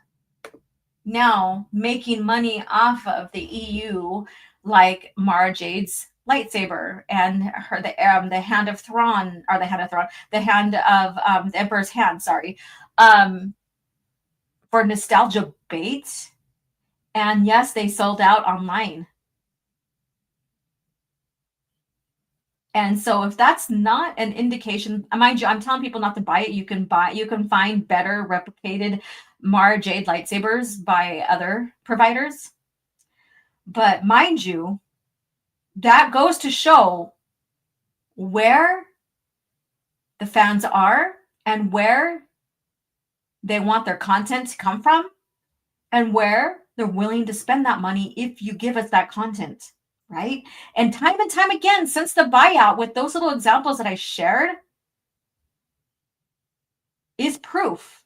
now making money off of the EU, like Mara Jade's lightsaber and the hand of Thrawn, or the hand of Thrawn, the hand of the Emperor's hand, sorry, for nostalgia bait. And yes, they sold out online. And so if that's not an indication, mind you, I'm telling people not to buy it. You can find better replicated Mara Jade lightsabers by other providers. But mind you, that goes to show where the fans are and where they want their content to come from and where they're willing to spend that money if you give us that content, right? And time again, since the buyout, with those little examples that I shared, is proof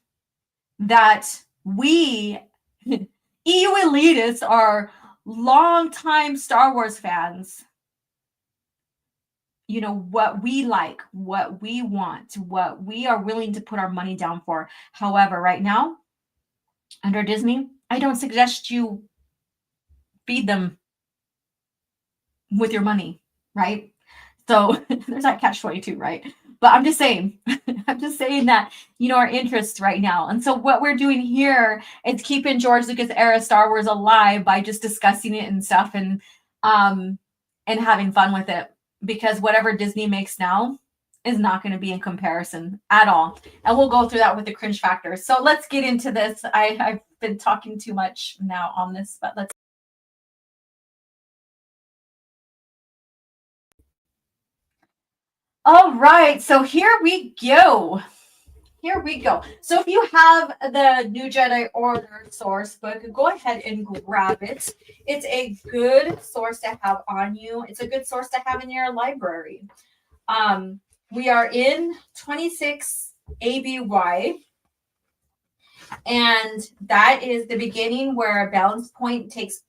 that we, EU elitists, are longtime Star Wars fans. You know, what we like, what we want, what we are willing to put our money down for. However, right now, under Disney, I don't suggest you feed them with your money, right? So there's that catch-22, right? But I'm just saying, that, you know, our interests right now. And so what we're doing here is keeping George Lucas era Star Wars alive by just discussing it and stuff, and having fun with it, because whatever Disney makes now is not going to be in comparison at all. And we'll go through that with the cringe factors. So let's get into this. I've been talking too much now on this, but let's. All right, so here we go. So if you have the New Jedi Order source book, go ahead and grab it. It's a good source to have on you. It's a good source to have in your library. We are in 26 ABY, and that is the beginning where a balance point takes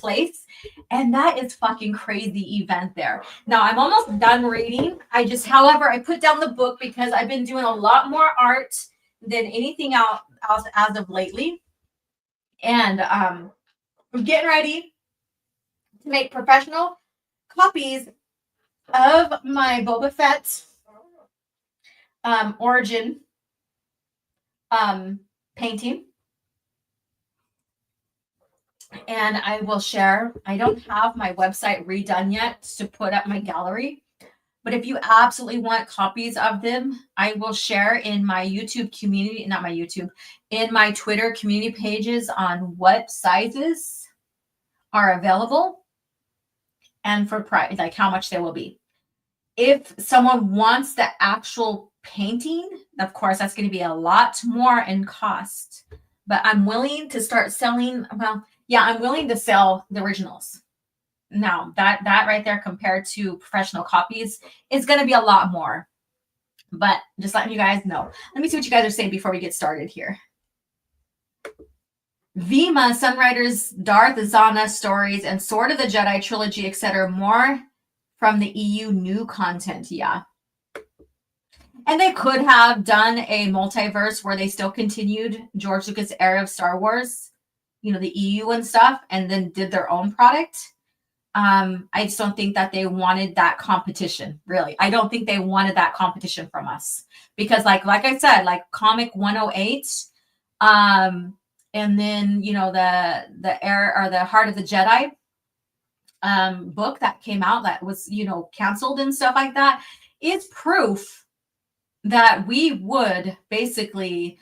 place, and that is fucking crazy event there. Now I'm almost done reading. However, I put down the book because I've been doing a lot more art than anything else as of lately, and I'm getting ready to make professional copies of my Boba Fett origin painting. And I will share. I don't have my website redone yet to put up my gallery, but if you absolutely want copies of them, I will share in my YouTube community, in my Twitter community pages on what sizes are available and for price, like how much they will be. If someone wants the actual painting, of course, that's going to be a lot more in cost, but I'm willing to start selling. I'm willing to sell the originals. Now, that right there compared to professional copies is going to be a lot more. But just letting you guys know. Let me see what you guys are saying before we get started here. Vima, Sunrider's Darth Zana stories, and Sword of the Jedi trilogy, etc. More from the EU new content. Yeah. And they could have done a multiverse where they still continued George Lucas' era of Star Wars, you know, the EU and stuff, and then did their own product. I just don't think that they wanted that competition, really. I don't think they wanted that competition from us. Because like I said, like Comic 108, and then, you know, the era, or the Heart of the Jedi book that came out that was, you know, canceled and stuff like that, is proof that we would basically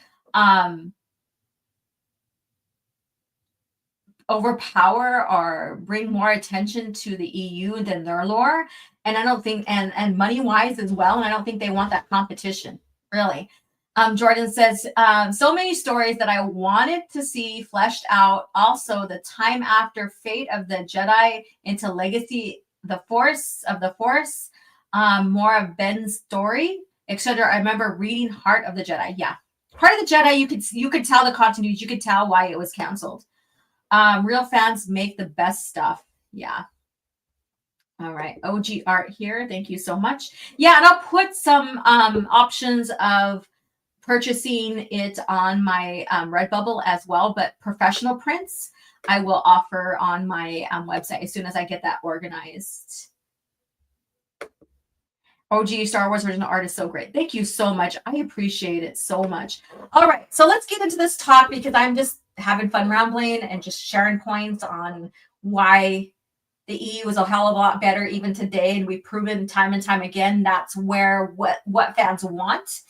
overpower or bring more attention to the EU than their lore. And I don't think, and money wise as well. And I don't think they want that competition, really. Jordan says, so many stories that I wanted to see fleshed out. Also, the time after fate of the Jedi into legacy, the Force. more of Ben's story, etc. I remember reading Heart of the Jedi. Yeah, Heart of the Jedi. You could tell the continuity. You could tell why it was canceled. Real fans make the best stuff. Yeah. All right, OG art here. Thank you so much. Yeah, and I'll put some options of purchasing it on my Redbubble as well, but professional prints I will offer on my website as soon as I get that organized. OG Star Wars original art is so great. Thank you so much. I appreciate it so much. All right, so let's get into this talk because I'm just having fun rambling and just sharing points on why the EU is a hell of a lot better even today, and we've proven time and time again that's where what fans want.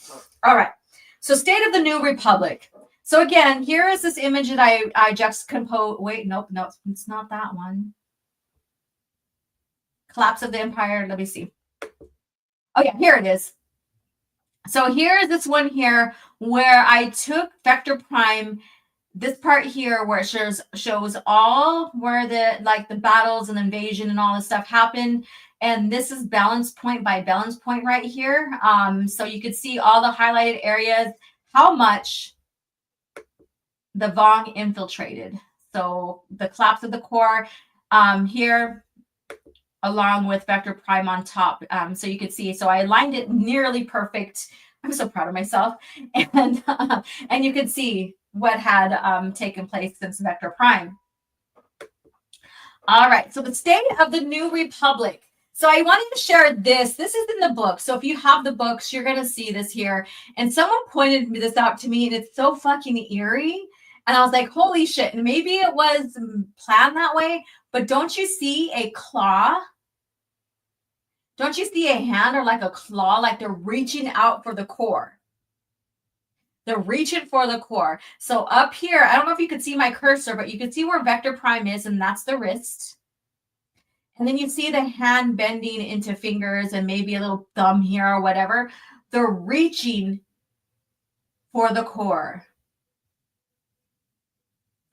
All right, so State of the New Republic. So again, here is this image that I juxtaposed. Wait, nope, it's not that one. Collapse of the Empire. Let me see. Oh yeah, here it is. So here is this one here where I took Vector Prime, this part here where it shows all where the battles and invasion and all this stuff happened. And this is balance point by balance point right here. So you could see all the highlighted areas, how much the Vong infiltrated. So the collapse of the core here, along with Vector Prime on top. So you could see, so I aligned it nearly perfect. I'm so proud of myself. And you could see what had taken place since Vector Prime. All right, so the State of the New Republic. So I wanted to share this. This is in the book. So if you have the books, you're going to see this here. And someone pointed this out to me, and it's so fucking eerie. And I was like, holy shit. And maybe it was planned that way, but don't you see a claw? Don't you see a hand or like a claw, like they're reaching out for the core? They're reaching for the core. So up here, I don't know if you could see my cursor, but you can see where Vector Prime is, and that's the wrist. And then you see the hand bending into fingers and maybe a little thumb here or whatever. They're reaching for the core.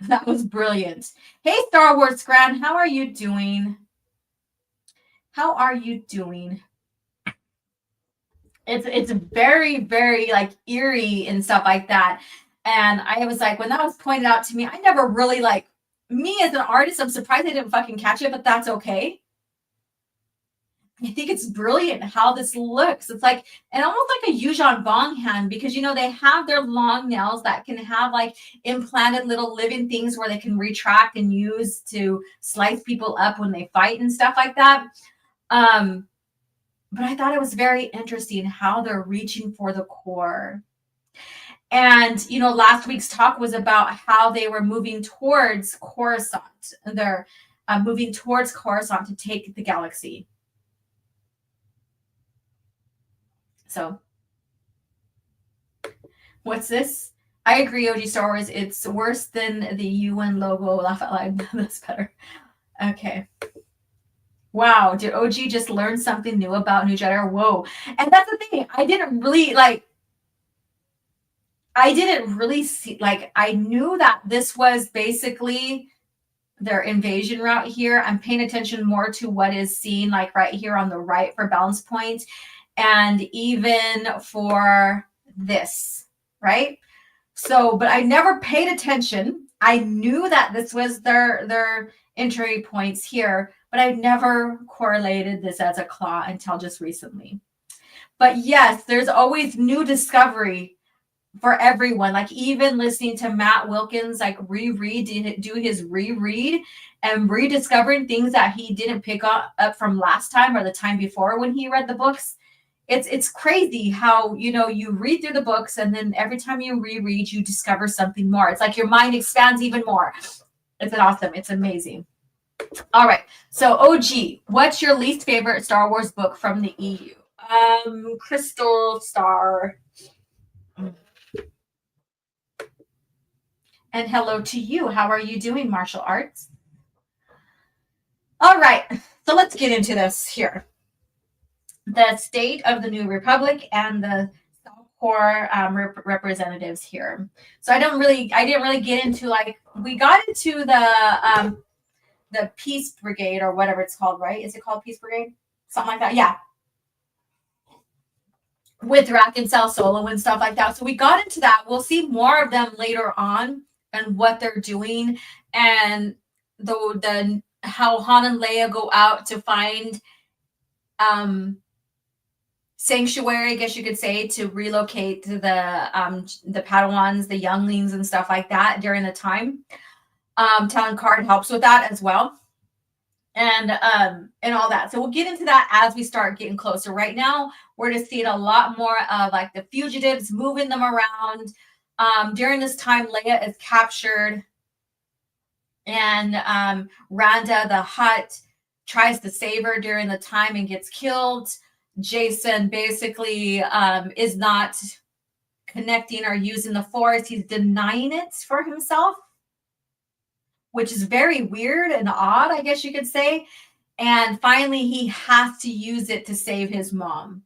That was brilliant. Hey, Star Wars Gran, how are you doing? How are you doing? It's very, very like eerie and stuff like that. And I was like, when that was pointed out to me, I never really like, me as an artist, I'm surprised I didn't fucking catch it, but that's okay. I think it's brilliant how this looks. It's like, and almost like a Yuuzhan Vong hand, because, you know, they have their long nails that can have like implanted little living things where they can retract and use to slice people up when they fight and stuff like that. But I thought it was very interesting how they're reaching for the core. And, you know, last week's talk was about how they were moving towards Coruscant. They're moving towards Coruscant to take the galaxy. So, what's this? I agree, OG Star Wars. It's worse than the UN logo. Laugh out loud. That's better. Okay. Wow. Did OG just learn something new about New Jedi? Whoa. And that's the thing. I didn't really see, like, I knew that this was basically their invasion route here. I'm paying attention more to what is seen, like right here on the right for balance points. And even for this, right? So, but I never paid attention. I knew that this was their entry points here, but I never correlated this as a claw until just recently. But yes, there's always new discovery for everyone. Like even listening to Matt Wilkins, like do his reread and rediscovering things that he didn't pick up from last time or the time before when he read the books. It's crazy how, you know, you read through the books and then every time you reread, you discover something more. It's like your mind expands even more. It's awesome. It's amazing. All right. So OG, what's your least favorite Star Wars book from the EU? Crystal Star. And hello to you. How are you doing, martial arts? All right. So let's get into this here. The State of the New Republic and the South Core representatives here. So I didn't really get into, like, we got into the Peace Brigade or whatever it's called, right? Is it called Peace Brigade? Something like that. Yeah. with Rack Solo and stuff like that. So we got into that. We'll see more of them later on and what they're doing, and the how Han and Leia go out to find sanctuary, I guess you could say, to relocate to the Padawans, the younglings and stuff like that during the time. Talon Card helps with that as well. And all that. So we'll get into that as we start getting closer. Right now, we're just seeing a lot more of like the fugitives, moving them around. During this time, Leia is captured, and Randa the Hutt tries to save her during the time and gets killed. Jason basically is not connecting or using the Force. He's denying it for himself, which is very weird and odd, I guess you could say. And finally, he has to use it to save his mom,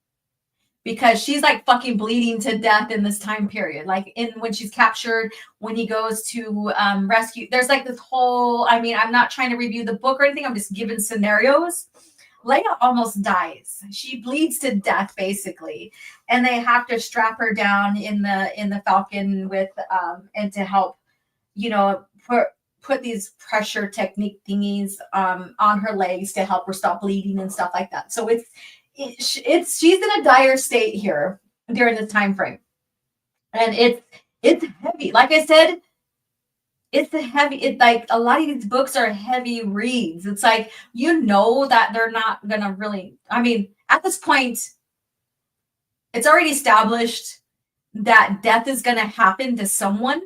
because she's like fucking bleeding to death in this time period. Like when she's captured, when he goes to rescue, there's like this whole, I mean, I'm not trying to review the book or anything. I'm just giving scenarios. Leia almost dies. She bleeds to death basically. And they have to strap her down in the Falcon with, and to help, put these pressure technique thingies on her legs to help her stop bleeding and stuff like that. So she's in a dire state here during this time frame, and it's heavy. Like I said, it's like a lot of these books are heavy reads. It's like, that they're not gonna really. I mean, at this point, it's already established that death is gonna happen to someone.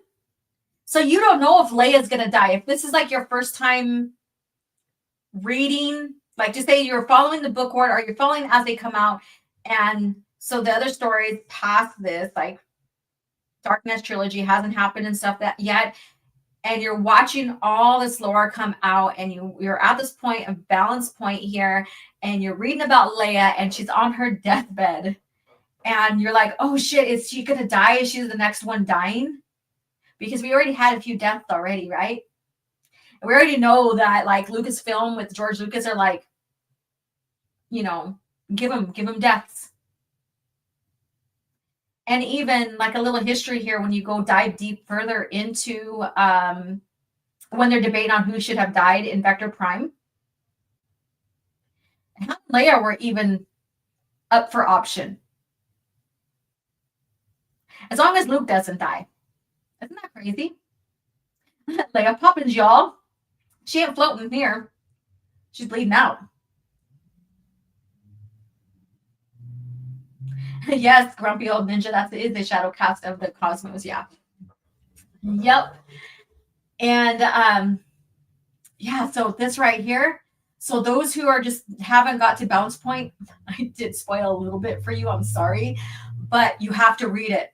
So you don't know if Leia's going to die. If this is like your first time reading, like just say you're following the book order, or you're following as they come out. And so the other stories past this, like Darkness Trilogy hasn't happened and stuff that yet. And you're watching all this lore come out, and you're at this point, a balance point here, and you're reading about Leia, and she's on her deathbed. And you're like, oh shit, is she going to die? Is she the next one dying? Because we already had a few deaths already, right? And we already know that like Lucasfilm with George Lucas are like, give them deaths. And even like a little history here, when you go dive deep further into when they're debating on who should have died in Vector Prime, Han and Leia were even up for option. As long as Luke doesn't die. Isn't that crazy? Leia Poppins, y'all. She ain't floating here. She's bleeding out. Yes, grumpy old ninja. That is the shadow cast of the cosmos. Yeah. Yep. And yeah, so this right here. So those who are just haven't got to Bounce Point, I did spoil a little bit for you. I'm sorry. But you have to read it.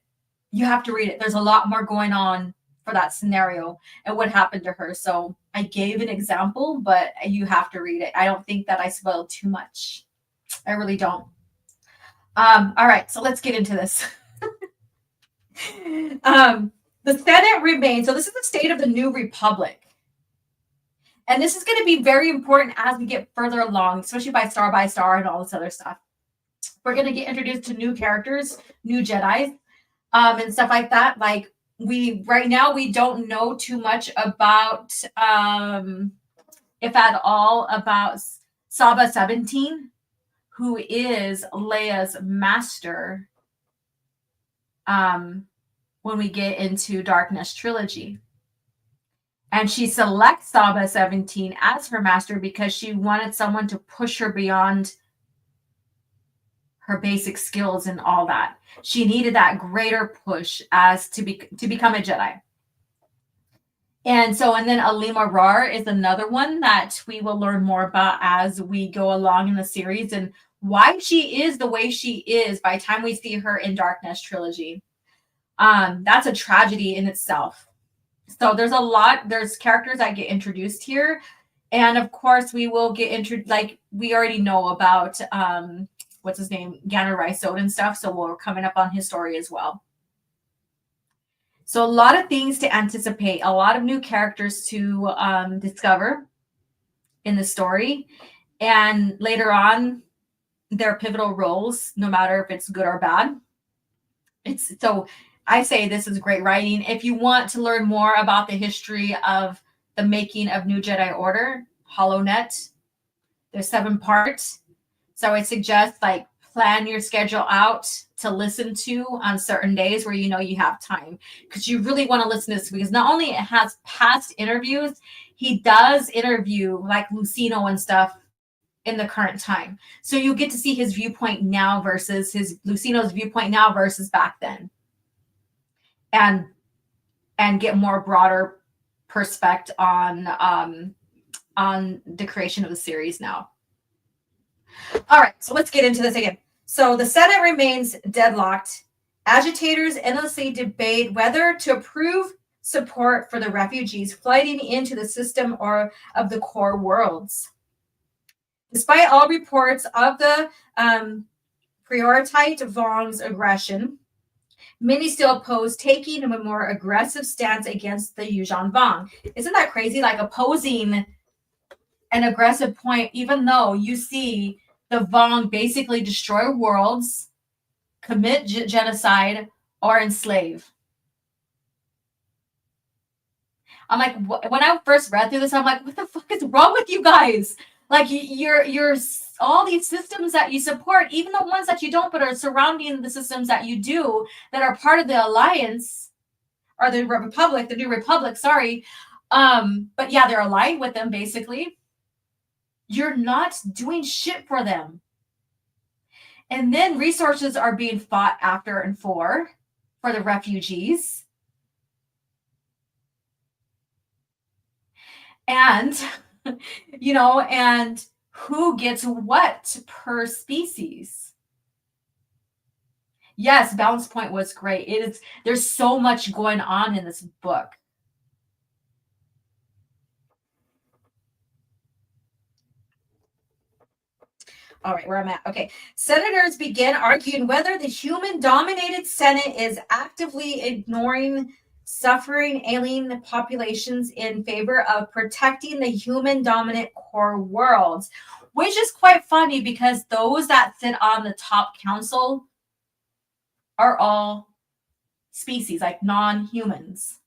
You have to read it. There's a lot more going on for that scenario and what happened to her. So I gave an example, but you have to read it. I don't think that I spoiled too much. I really don't. All right, so let's get into this. The Senate remains. So this is the state of the New Republic. And this is going to be very important as we get further along, especially by star and all this other stuff. We're going to get introduced to new characters, new Jedis. And stuff like that. Like right now we don't know too much about, if at all, about Saba 17, who is Leia's master. When we get into Darkness Trilogy, and she selects Saba 17 as her master because she wanted someone to push her beyond her basic skills and all that. She needed that greater push as to become a Jedi. And then Alima Rar is another one that we will learn more about as we go along in the series, and why she is the way she is by the time we see her in Darkness Trilogy. That's a tragedy in itself. So there's characters that get introduced here. And of course we will get like we already know about what's his name, Ganner Rysode and stuff. So we're coming up on his story as well. So a lot of things to anticipate, a lot of new characters to discover in the story. And later on, their pivotal roles, no matter if it's good or bad. So I say this is great writing. If you want to learn more about the history of the making of New Jedi Order, HoloNet, there's 7 parts. So I suggest like plan your schedule out to listen to on certain days where you know you have time, because you really want to listen to this, because not only it has past interviews, he does interview like Lucino and stuff in the current time. So you get to see his viewpoint now versus his Lucino's viewpoint now versus back then. And get more broader perspective on the creation of the series now. All right, so let's get into this again. So the Senate remains deadlocked. Agitators endlessly debate whether to approve support for the refugees flooding into the system or of the core worlds. Despite all reports of the Priorite Vong's aggression, many still oppose taking a more aggressive stance against the Yuuzhan Vong. Isn't that crazy? Like opposing an aggressive point, even though you see the Vong basically destroy worlds, commit genocide, or enslave. I'm like, when I first read through this, I'm like, what the fuck is wrong with you guys? Like, you're all these systems that you support, even the ones that you don't, but are surrounding the systems that you do, that are part of the alliance, or the republic, the new republic, sorry. But yeah, they're aligned with them, basically. You're not doing shit for them. And then resources are being fought after and for the refugees. And, you know, and who gets what per species. Yes, Balance Point was great. There's so much going on in this book. All right, where I'm at. Okay. Senators begin arguing whether the human-dominated Senate is actively ignoring suffering alien populations in favor of protecting the human-dominant core worlds, which is quite funny because those that sit on the top council are all species, like non-humans.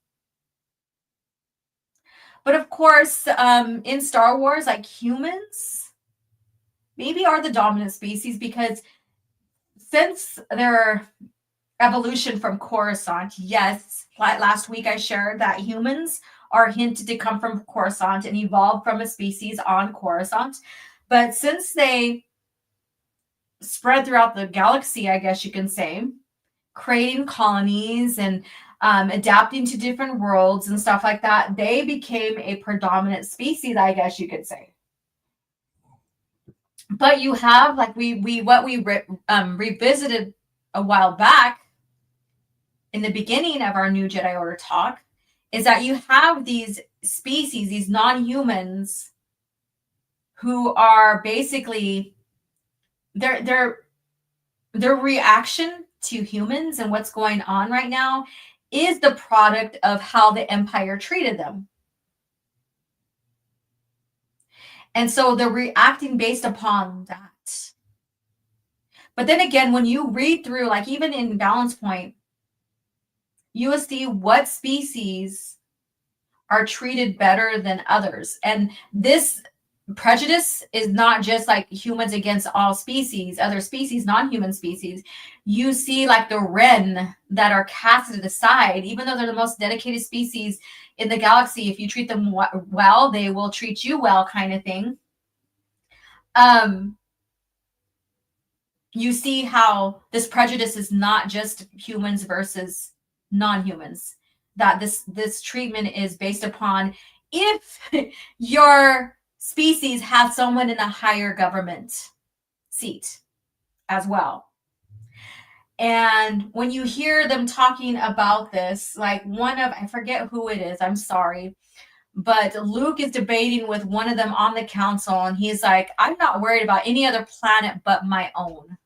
But of course, in Star Wars, like humans maybe are the dominant species, because since their evolution from Coruscant, yes, last week I shared that humans are hinted to come from Coruscant and evolved from a species on Coruscant. But since they spread throughout the galaxy, I guess you can say, creating colonies and adapting to different worlds and stuff like that, they became a predominant species, I guess you could say. But you have, like we revisited a while back in the beginning of our New Jedi Order talk, is that you have these species, these non-humans, who are basically their reaction to humans and what's going on right now is the product of how the Empire treated them. And so they're reacting based upon that. But then again, when you read through, like even in Balance Point, you will see what species are treated better than others. And this prejudice is not just like humans against all species, other species, non-human species. You see like the Wren that are casted aside, even though they're the most dedicated species in the galaxy. If you treat them well, they will treat you well, kind of thing. You see how this prejudice is not just humans versus non-humans, that this treatment is based upon if your species has someone in a higher government seat as well. And when you hear them talking about this, like I forget who it is, I'm sorry, but Luke is debating with one of them on the council, and he's like, I'm not worried about any other planet but my own.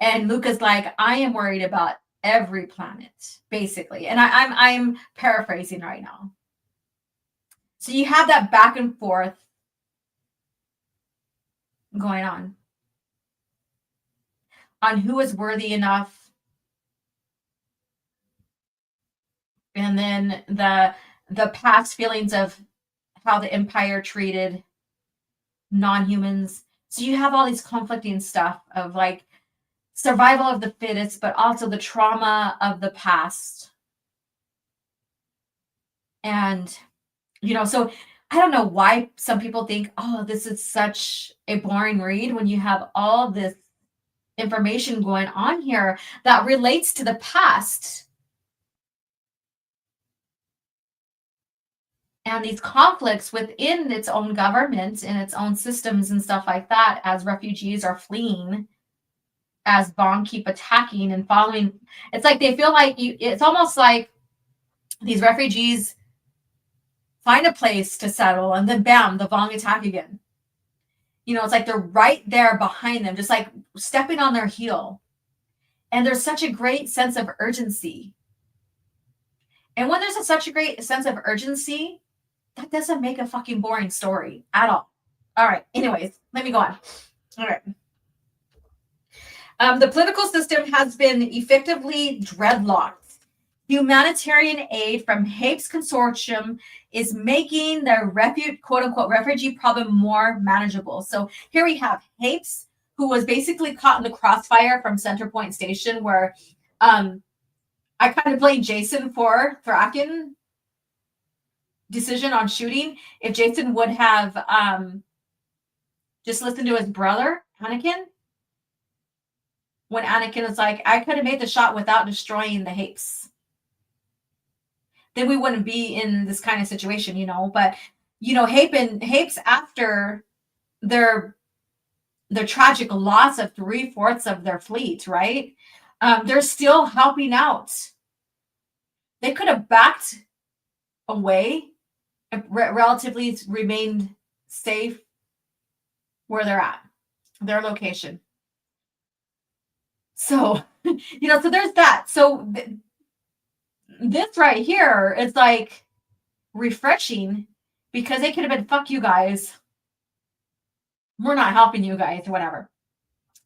And Luke is like, I am worried about every planet, basically. And I'm paraphrasing right now. So you have that back and forth going on. on who is worthy enough. And then the past feelings of how the Empire treated non-humans. So you have all these conflicting stuff of like survival of the fittest, but also the trauma of the past. And, you know, so I don't know why some people think, oh, this is such a boring read when you have all this information going on here that relates to the past. And these conflicts within its own government and its own systems and stuff like that, as refugees are fleeing, as Vong keep attacking and following. It's like they feel like it's almost like these refugees find a place to settle and then bam, the Vong attack again. You know, it's like they're right there behind them, just like stepping on their heel. And there's such a great sense of urgency. And when there's such a great sense of urgency, that doesn't make a fucking boring story at all. All right. Anyways, let me go on. All right. The political system has been effectively dreadlocked. Humanitarian aid from HAPE's consortium is making the quote-unquote refugee problem more manageable. So here we have HAPE's, who was basically caught in the crossfire from Centerpoint Station, where I kind of blame Jason for Akin decision on shooting. If Jason would have just listened to his brother, Anakin, when Anakin was like, I could have made the shot without destroying the HAPES, then we wouldn't be in this kind of situation, you know. But, you know, HAPES after their tragic loss of 3/4 of their fleet, right? They're still helping out. They could have backed away and relatively remained safe where they're at, their location. So, you know, so there's that. So this right here is like refreshing, because they could have been, fuck you guys, we're not helping you guys or whatever.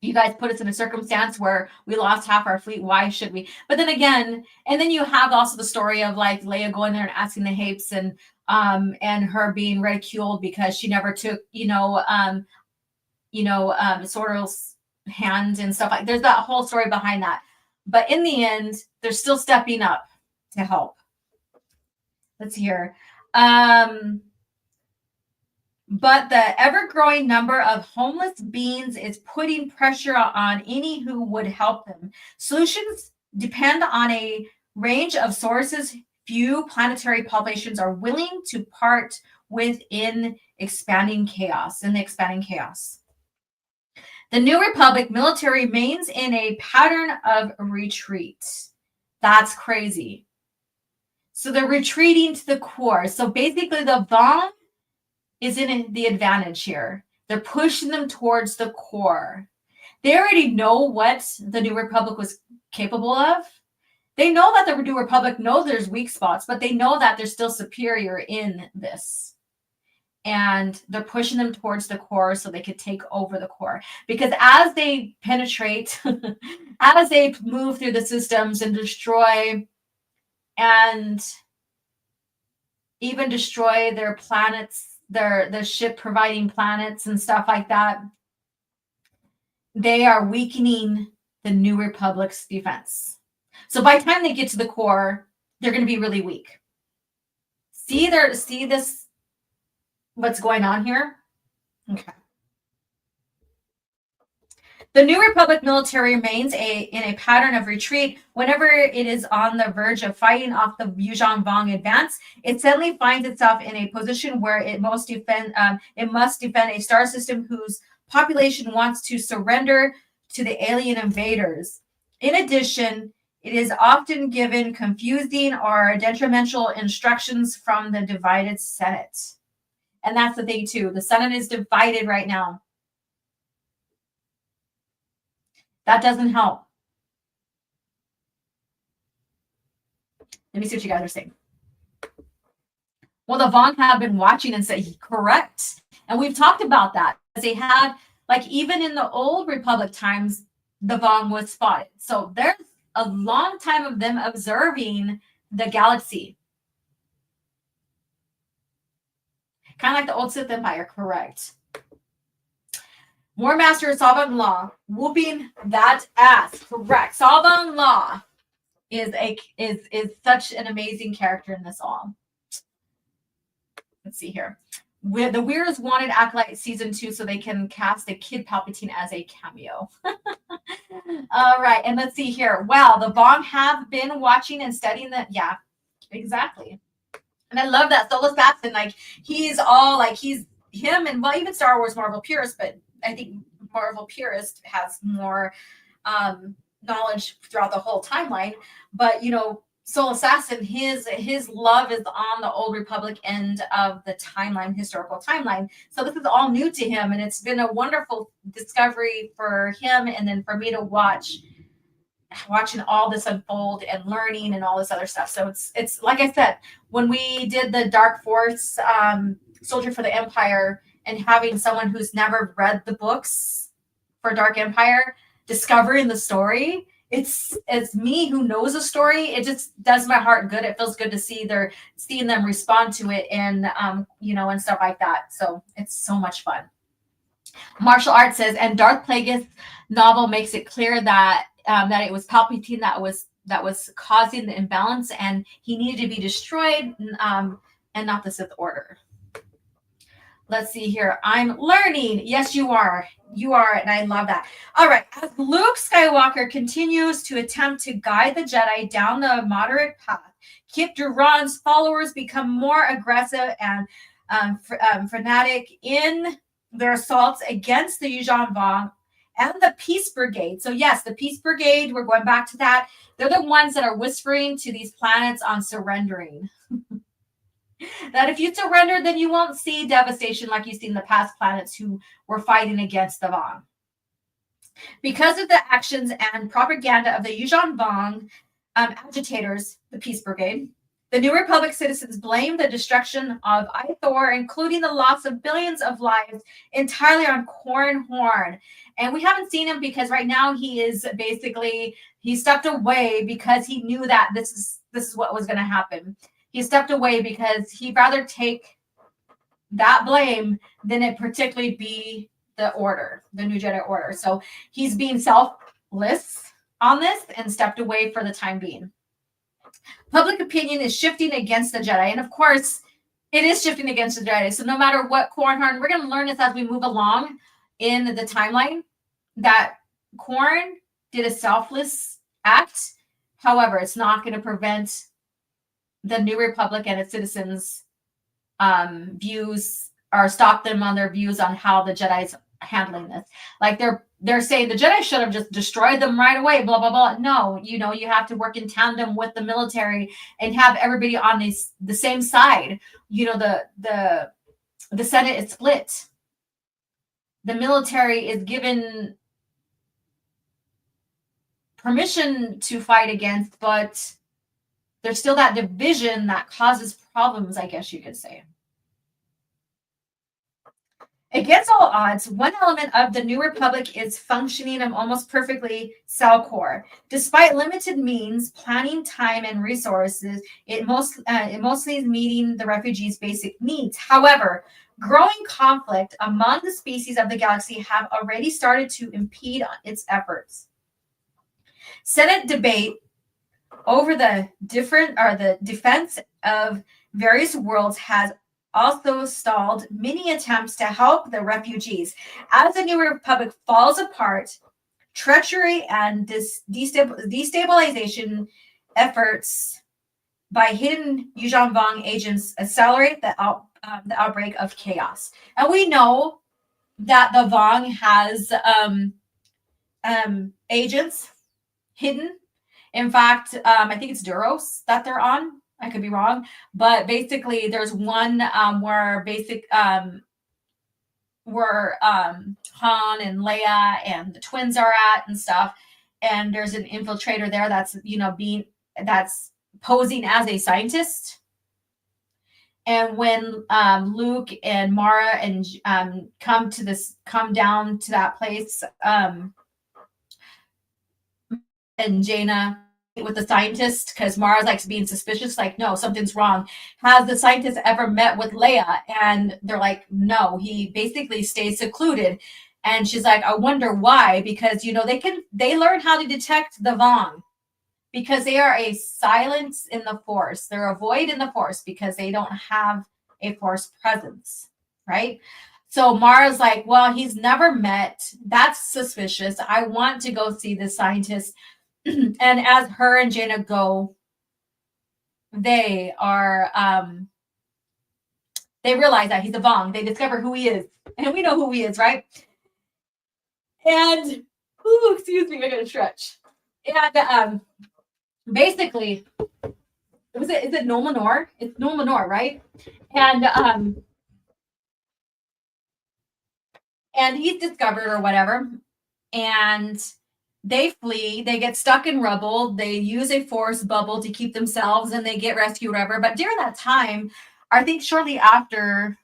You guys put us in a circumstance where we lost half our fleet. Why should we? But then again, and then you have also the story of like Leia going there and asking the HAPES and her being ridiculed because she never took, Sorrel's hand and stuff like. There's that whole story behind that. But in the end, they're still stepping up to help. Let's hear. But the ever-growing number of homeless beings is putting pressure on any who would help them. Solutions depend on a range of sources few planetary populations are willing to part with in the expanding chaos. The New Republic military remains in a pattern of retreat. That's crazy. So they're retreating to the core. So basically the Vong is in the advantage here. They're pushing them towards the core. They already know what the New Republic was capable of. They know that the New Republic knows there's weak spots, but they know that they're still superior in this. And they're pushing them towards the core so they could take over the core. Because as they penetrate, as they move through the systems and destroy and even destroy their planets, the ship providing planets and stuff like that, they are weakening the New Republic's defense. So by the time they get to the core, they're going to be really weak. See this, what's going on here? Okay. The New Republic military remains in a pattern of retreat. Whenever it is on the verge of fighting off the Yuuzhan Vong advance, it suddenly finds itself in a position where it must defend a star system whose population wants to surrender to the alien invaders. In addition, it is often given confusing or detrimental instructions from the divided Senate. And that's the thing too. The Senate is divided right now. That doesn't help. Let me see what you guys are saying. Well, the Vong have been watching and say, correct. And we've talked about that. They had, like, even in the old Republic times, the Vong was spotted. So there's a long time of them observing the galaxy. Kind of like the old Sith Empire, correct. War Master Saban Law whooping that ass, correct. Saban Law is such an amazing character in this all. Let's see here. The Weirs wanted Acolyte season 2 so they can cast a Kid Palpatine as a cameo. All right, and let's see here. Wow, the Vong have been watching and studying that. Yeah, exactly. And I love that Solo Assassin. Like, he's all like, he's him, and well, even Star Wars Marvel Purist, but I think Marvel Purist has more knowledge throughout the whole timeline. But you know, Soul Assassin, his love is on the Old Republic end of the timeline, historical timeline. So this is all new to him, and it's been a wonderful discovery for him, and then for me to watching all this unfold and learning and all this other stuff. So it's like I said, when we did the Dark Force Soldier for the Empire, and having someone who's never read the books for Dark Empire discovering the story, it's me who knows the story. It just does my heart good. It feels good to seeing them respond to it, and you know, and stuff like that. So it's so much fun. Martial Arts says, and Darth Plagueis novel makes it clear that that it was Palpatine that was causing the imbalance, and he needed to be destroyed, and not the Sith Order. Let's see here. I'm learning. Yes, you are. You are, and I love that. All right. As Luke Skywalker continues to attempt to guide the Jedi down the moderate path, Kip Duran's followers become more aggressive and fanatic in their assaults against the Yuuzhan Vong and the Peace Brigade. So yes, the Peace Brigade, we're going back to that. They're the ones that are whispering to these planets on surrendering. That if you surrender, then you won't see devastation like you've seen the past planets who were fighting against the Vong. Because of the actions and propaganda of the Yuuzhan Vong agitators, the Peace Brigade, the New Republic citizens blame the destruction of Ithor, including the loss of billions of lives, entirely on Corran Horn. And we haven't seen him because right now he stepped away because he knew that this is what was going to happen. He stepped away because he'd rather take that blame than it particularly be the Order, the New Jedi Order. So he's being selfless on this and stepped away for the time being. Public opinion is shifting against the Jedi. And of course, it is shifting against the Jedi. So no matter what Corran, we're going to learn this as we move along in the timeline, that Corran did a selfless act. However, it's not going to prevent the New Republic and its citizens' views, or stop them on their views on how the Jedi's handling this. Like they're saying the Jedi should have just destroyed them right away, blah, blah, blah. No, you know, you have to work in tandem with the military and have everybody on the same side. You know, the Senate is split. The military is given permission to fight against, but there's still that division that causes problems, I guess you could say. Against all odds, one element of the New Republic is functioning almost perfectly Salcor. Despite limited means, planning, time, and resources, it mostly is meeting the refugees' basic needs. However, growing conflict among the species of the galaxy have already started to impede on its efforts. Senate debate over the defense of various worlds has also stalled many attempts to help the refugees. As the New Republic falls apart, treachery and destabilization efforts by hidden Yuuzhan Vong agents accelerate the outbreak of chaos. And we know that the Vong has agents hidden. In fact, I think it's Duros that they're on. I could be wrong, but basically, there's one where Han and Leia and the twins are at and stuff, and there's an infiltrator there that's that's posing as a scientist. And when Luke and Mara come down to that place, and Jaina with the scientist because Mara's like being suspicious, like, no, something's wrong. Has the scientist ever met with Leia? And they're like, no, he basically stays secluded. And she's like, I wonder why, because they learn how to detect the Vong because they are a silence in the Force. They're a void in the Force because they don't have a Force presence, right? So Mara's like, well, he's never met. That's suspicious. I want to go see the scientist. And as her and Jaina go, they realize that he's a Vong. They discover who he is. And we know who he is, right? And, excuse me, I gotta stretch. And basically, is it Nomenor? It's Nomenor, right? And he's discovered or whatever. And they flee. They get stuck in rubble. They use a force bubble to keep themselves, and they get rescued, whatever. But during that time, I think shortly after,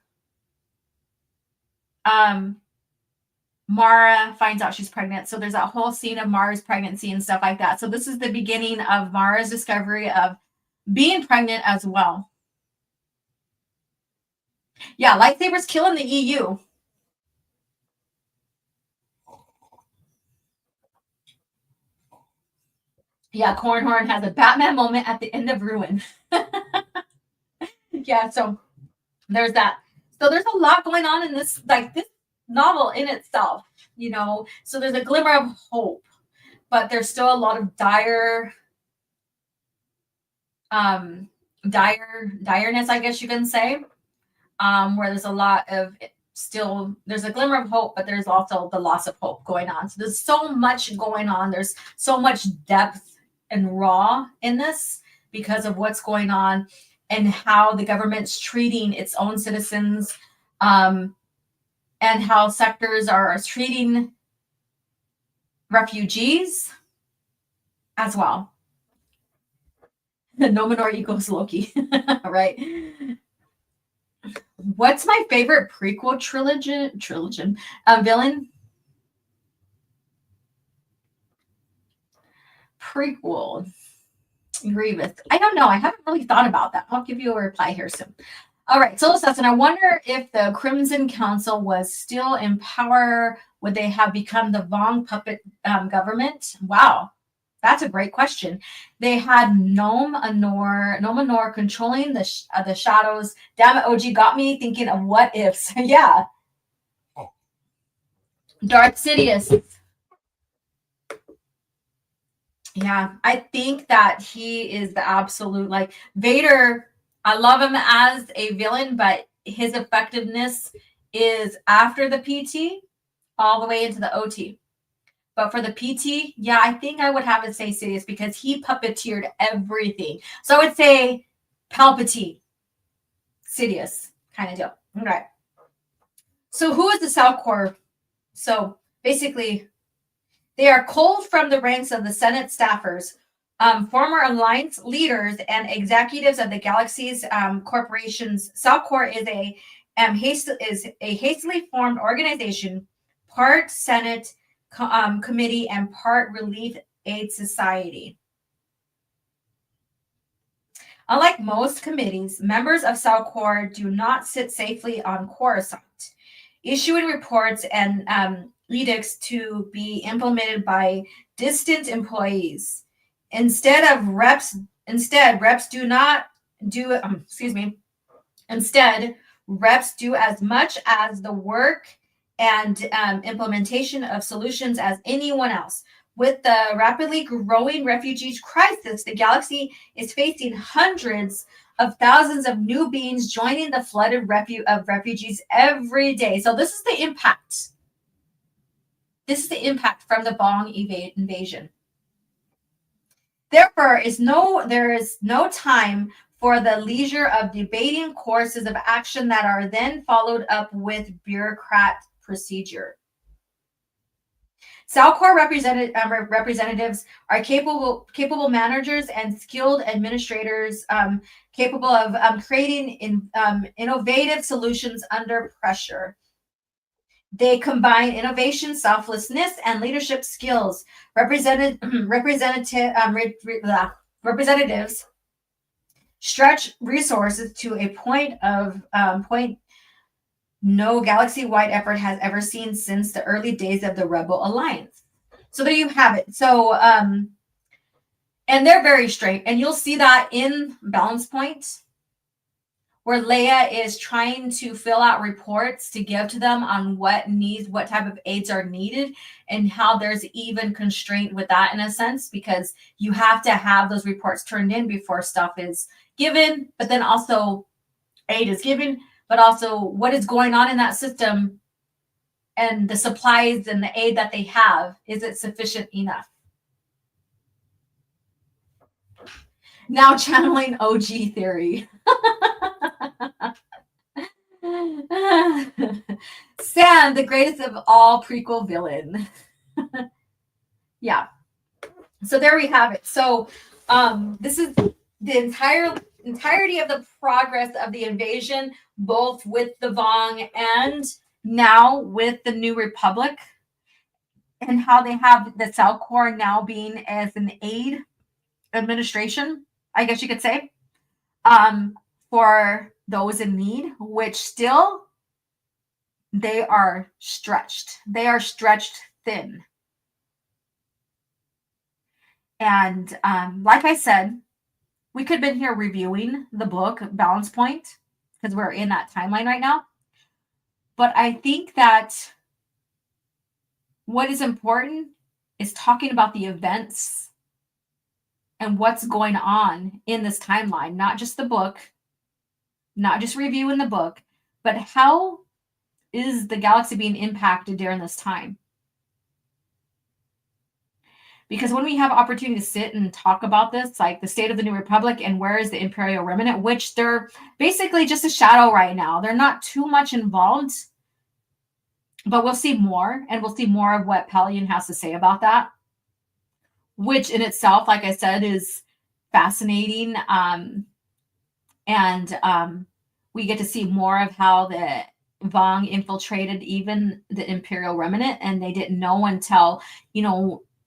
Mara finds out she's pregnant. So there's that whole scene of Mara's pregnancy and stuff like that. So this is the beginning of Mara's discovery of being pregnant as well. Yeah, lightsabers killing the EU. Yeah, Cornhorn has a Batman moment at the end of Ruin. Yeah, so there's that. So there's a lot going on in this novel in itself, So there's a glimmer of hope, but there's still a lot of direness, I guess you can say, where there's a lot of there's a glimmer of hope, but there's also the loss of hope going on. So there's so much going on. There's so much depth and raw in this because of what's going on and how the government's treating its own citizens, and how sectors are treating refugees as well. The Nomenor equals Loki, right? What's my favorite prequel trilogy villain? Prequel. Grievous. I don't know. I haven't really thought about that. I'll give you a reply here soon. All right, so Assassin, I wonder if the Crimson Council was still in power, would they have become the Vong puppet government? Wow, that's a great question. They had Nomenor controlling the shadows. Damn it, OG got me thinking of what ifs. Yeah. Darth Sidious. Yeah, I think that he is the absolute, Vader. I love him as a villain, but his effectiveness is after the PT all the way into the OT. But for the PT, yeah, I think I would have to say Sidious because he puppeteered everything. So I would say Palpatine, Sidious kind of deal. All right. So who is the Salcor? So basically, they are culled from the ranks of the Senate staffers, former alliance leaders, and executives of the galaxy's corporations. Salcor is a hastily formed organization, part Senate committee and part Relief Aid Society. Unlike most committees, members of Salcor do not sit safely on Coruscant, issuing reports and edicts to be implemented by distant employees. Instead, reps do as much as the work and implementation of solutions as anyone else. With the rapidly growing refugees crisis, the galaxy is facing hundreds of thousands of new beings joining the flooded refugees every day. So this is the impact. This is the impact from the Vong invasion. Therefore, there is no time for the leisure of debating courses of action that are then followed up with bureaucrat procedure. Salcor representatives are capable managers and skilled administrators, capable of creating innovative solutions under pressure. They combine innovation, selflessness, and leadership skills. Representatives stretch resources to a point no galaxy-wide effort has ever seen since the early days of the Rebel Alliance. So there you have it. So, and they're very straight, and you'll see that in Balance Point, where Leia is trying to fill out reports to give to them on what type of aids are needed, and how there's even constraint with that in a sense, because you have to have those reports turned in before stuff is given, but then also aid is given, but also what is going on in that system and the supplies and the aid that they have, is it sufficient enough? Now channeling OG theory. Sam, the greatest of all prequel villain. Yeah. So there we have it. So this is the entirety of the progress of the invasion, both with the Vong and now with the New Republic, and how they have the Cell Corps now being as an aid administration, I guess you could say, for those in need, which still they are stretched. They are stretched thin. And like I said, we could have been here reviewing the book Balance Point, because we're in that timeline right now. But I think that what is important is talking about the events and what's going on in this timeline, not just the book, not just reviewing the book, but how is the galaxy being impacted during this time? Because when we have opportunity to sit and talk about this, like the state of the New Republic and where is the Imperial Remnant, which they're basically just a shadow right now. They're not too much involved, but we'll see more, and we'll see more of what Pellaeon has to say about that, which in itself, like I said, is fascinating. We get to see more of how the Vong infiltrated even the Imperial Remnant, and they didn't know until,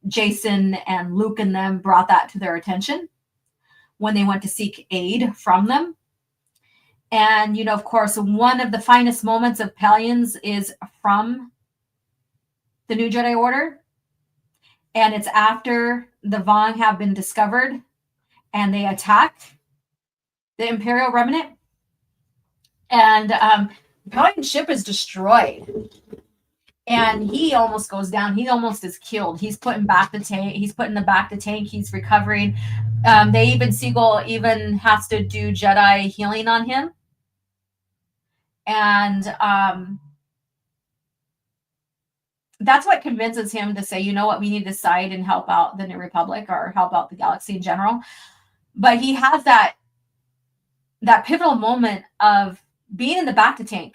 Jason and Luke and them brought that to their attention when they went to seek aid from them. And, of course, one of the finest moments of Pellaeon's is from the New Jedi Order. And it's after the Vong have been discovered and they attack the Imperial Remnant. And Pellaeon's ship is destroyed. And he almost goes down. He almost is killed. He's putting back the tank. He's putting the back the tank. He's recovering. Siegel even has to do Jedi healing on him. And that's what convinces him to say, you know what, we need to side and help out the New Republic or help out the galaxy in general. But he has that pivotal moment of being in the back to tank.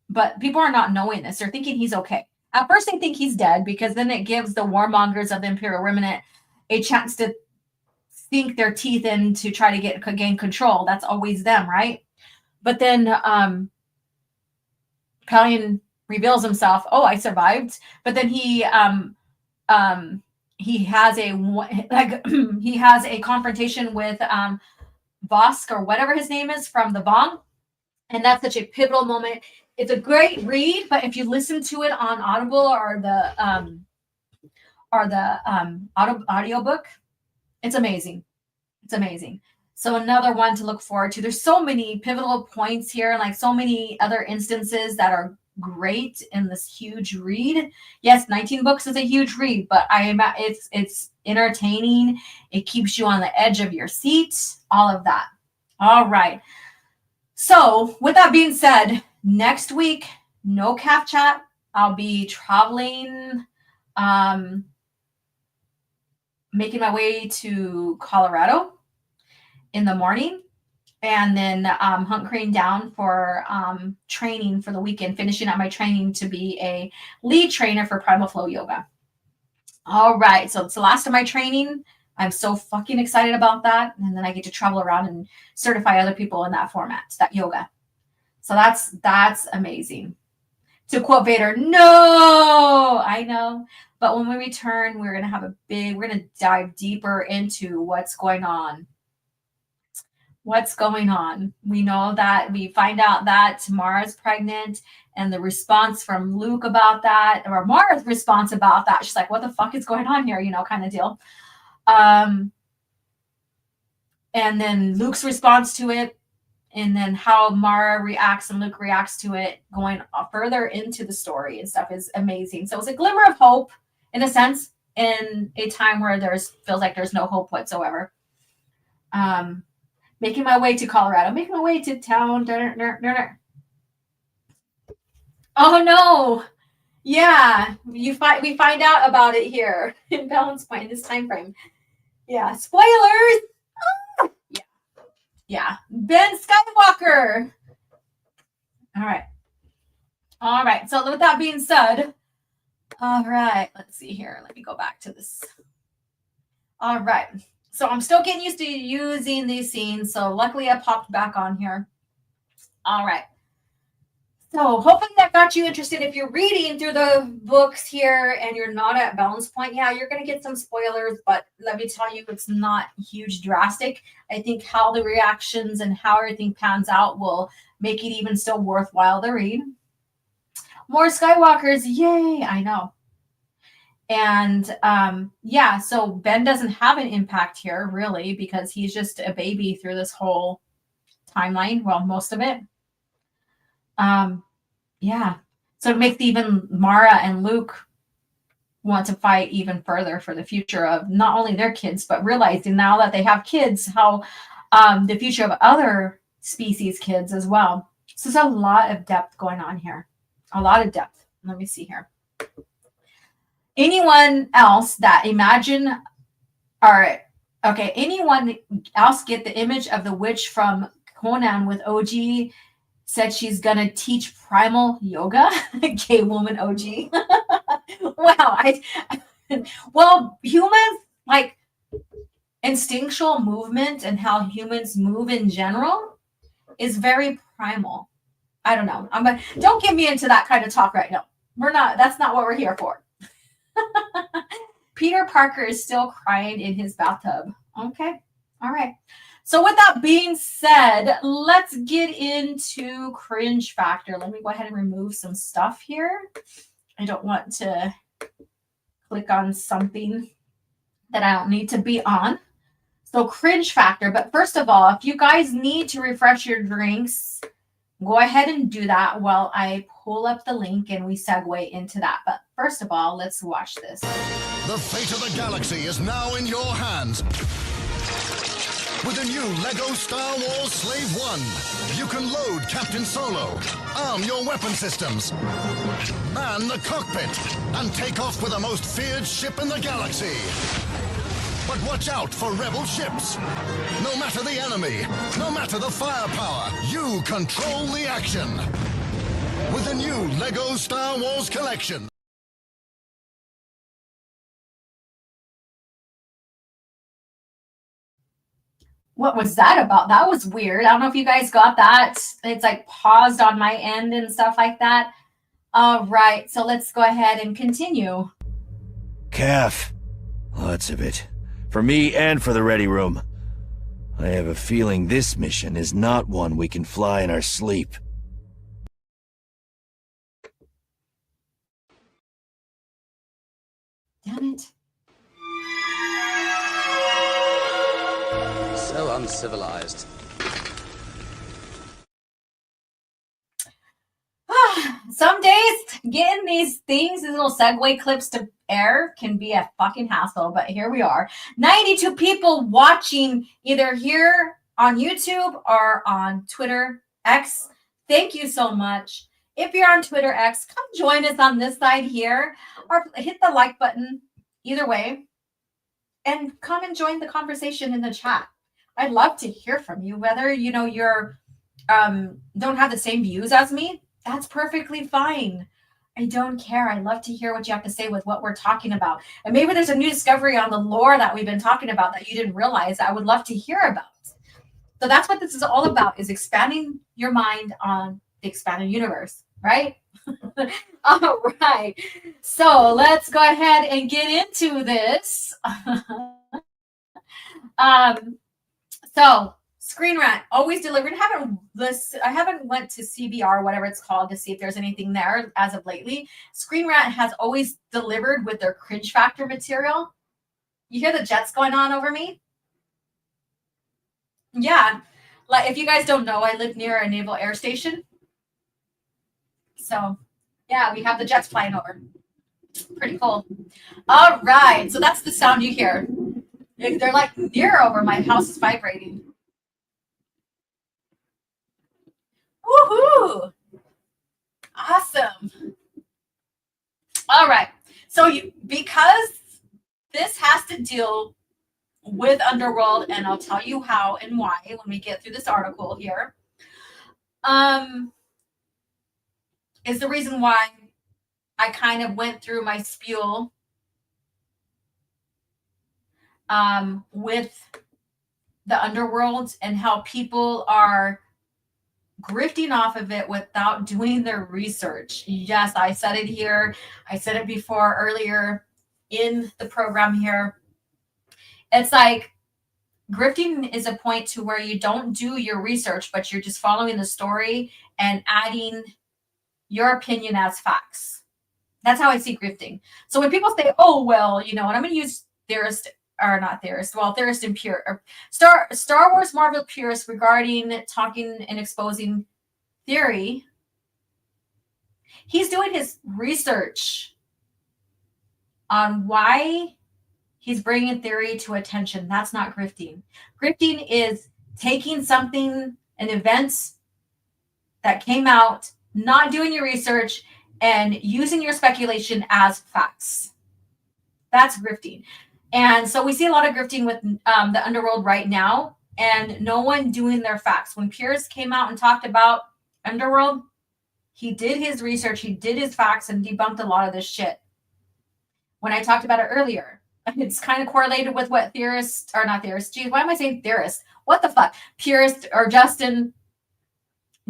But people are not knowing this. They're thinking he's okay. At first, they think he's dead, because then it gives the warmongers of the Imperial Remnant a chance to sink their teeth in to try to gain control. That's always them, right? But then Pellaeon reveals himself. Oh, I survived. But then he has a confrontation with Vosk, or whatever his name is, from the Vong. And that's such a pivotal moment. It's a great read, but if you listen to it on Audible or the audiobook, it's amazing. It's amazing. So another one to look forward to. There's so many pivotal points here, and like so many other instances that are great in this huge read. Yes, 19 books is a huge read, but it's entertaining. It keeps you on the edge of your seat. All of that. All right. So with that being said, next week, no Caf Chat. I'll be traveling, making my way to Colorado in the morning, and then hunkering down for training for the weekend, finishing up my training to be a lead trainer for Primal Flow Yoga. All right, so it's the last of my training. I'm so fucking excited about that. And then I get to travel around and certify other people in that format, that yoga. So that's amazing. To quote Vader, no, I know. But when we return, we're going to dive deeper into what's going on. What's going on? We know that we find out that Mara's pregnant, and the response from Luke about that, or Mara's response about that, she's like, what the fuck is going on here? Kind of deal. And then Luke's response to it, and then how Mara reacts and Luke reacts to it, going further into the story and stuff is amazing. So it's a glimmer of hope, in a sense, in a time where feels like there's no hope whatsoever. Making my way to Colorado, making my way to town. Oh no! Yeah, we find out about it here in Balance Point in this time frame. Yeah, spoilers. Yeah, Ben Skywalker. All right. So with that being said, all right, let's see here. Let me go back to this. All right. So I'm still getting used to using these scenes. So luckily I popped back on here. All right. So hopefully that got you interested. If you're reading through the books here and you're not at Balance Point, yeah, you're going to get some spoilers. But let me tell you, it's not huge drastic. I think how the reactions and how everything pans out will make it even still worthwhile to read. More Skywalkers. Yay. I know. And yeah, so Ben doesn't have an impact here, really, because he's just a baby through this whole timeline. Well, most of it. Yeah. So it makes even Mara and Luke want to fight even further for the future of not only their kids, but realizing now that they have kids, how the future of other species kids as well. So there's a lot of depth going on here. A lot of depth. Let me see here. Anyone else that anyone else get the image of the witch from Conan with OG said she's gonna teach primal yoga? Gay woman OG. Wow. Well, humans, like instinctual movement and how humans move in general is very primal. I don't know. Don't get me into that kind of talk right now. That's not what we're here for. Peter Parker is still crying in his bathtub. Okay. All right. So with that being said, let's get into cringe factor. Let me go ahead and remove some stuff here. I don't want to click on something that I don't need to be on. So cringe factor. But first of all, if you guys need to refresh your drinks, go ahead and do that while I pull up the link and we segue into that. But first of all, let's watch this. The fate of the galaxy is now in your hands. With the new LEGO Star Wars Slave One, you can load Captain Solo, arm your weapon systems, man the cockpit, and take off with the most feared ship in the galaxy. But watch out for rebel ships. No matter the enemy, no matter the firepower, you control the action. With the new LEGO Star Wars collection. What was that about? That was weird. I don't know if you guys got that. It's like paused on my end and stuff like that. All right, so let's go ahead and continue. Caf. Lots of it. For me and for the ready room. I have a feeling this mission is not one we can fly in our sleep. Damn it. So uncivilized. Some days getting these little segue clips to air can be a fucking hassle, but here we are. 92 people watching either here on YouTube or on Twitter X. Thank you so much. If you're on Twitter X, come join us on this side here or hit the like button either way and come and join the conversation in the chat. I'd love to hear from you, whether you're don't have the same views as me. That's perfectly fine. I don't care. I love to hear what you have to say with what we're talking about. And maybe there's a new discovery on the lore that we've been talking about that you didn't realize that I would love to hear about. So that's what this is all about, is expanding your mind on the expanded universe. right? All right. So let's go ahead and get into this. So Screen Rant always delivered. I haven't went to CBR, whatever it's called, to see if there's anything there as of lately. Screen Rant has always delivered with their cringe factor material. You hear the jets going on over me? Yeah. Like, if you guys don't know, I live near a naval air station. So yeah, we have the jets flying over. Pretty cool. All right. So that's the sound you hear. They're like near over. My house is vibrating. Woohoo! Awesome. All right. So because this has to deal with Underworld, and I'll tell you how and why when we get through this article here. Is the reason why I kind of went through my spiel with the Underworld and how people are grifting off of it without doing their research. Yes, I said it here. I said it before earlier in the program here. It's like grifting is a point to where you don't do your research, but you're just following the story and adding your opinion as facts. That's how I see grifting. So when people say, oh, well, and I'm going to use theorist and pure Star Wars Marvel purists regarding talking and exposing theory. He's doing his research on why he's bringing theory to attention. That's not grifting. Grifting is taking something, an event that came out, not doing your research, and using your speculation as facts. That's grifting. And so we see a lot of grifting with the Underworld right now, and no one doing their facts. When Pierce came out and talked about Underworld, he did his research, he did his facts, and debunked a lot of this shit. When I talked about it earlier, it's kind of correlated with what theorists, or not theorists, geez, why am I saying theorists? What the fuck? Purist or Justin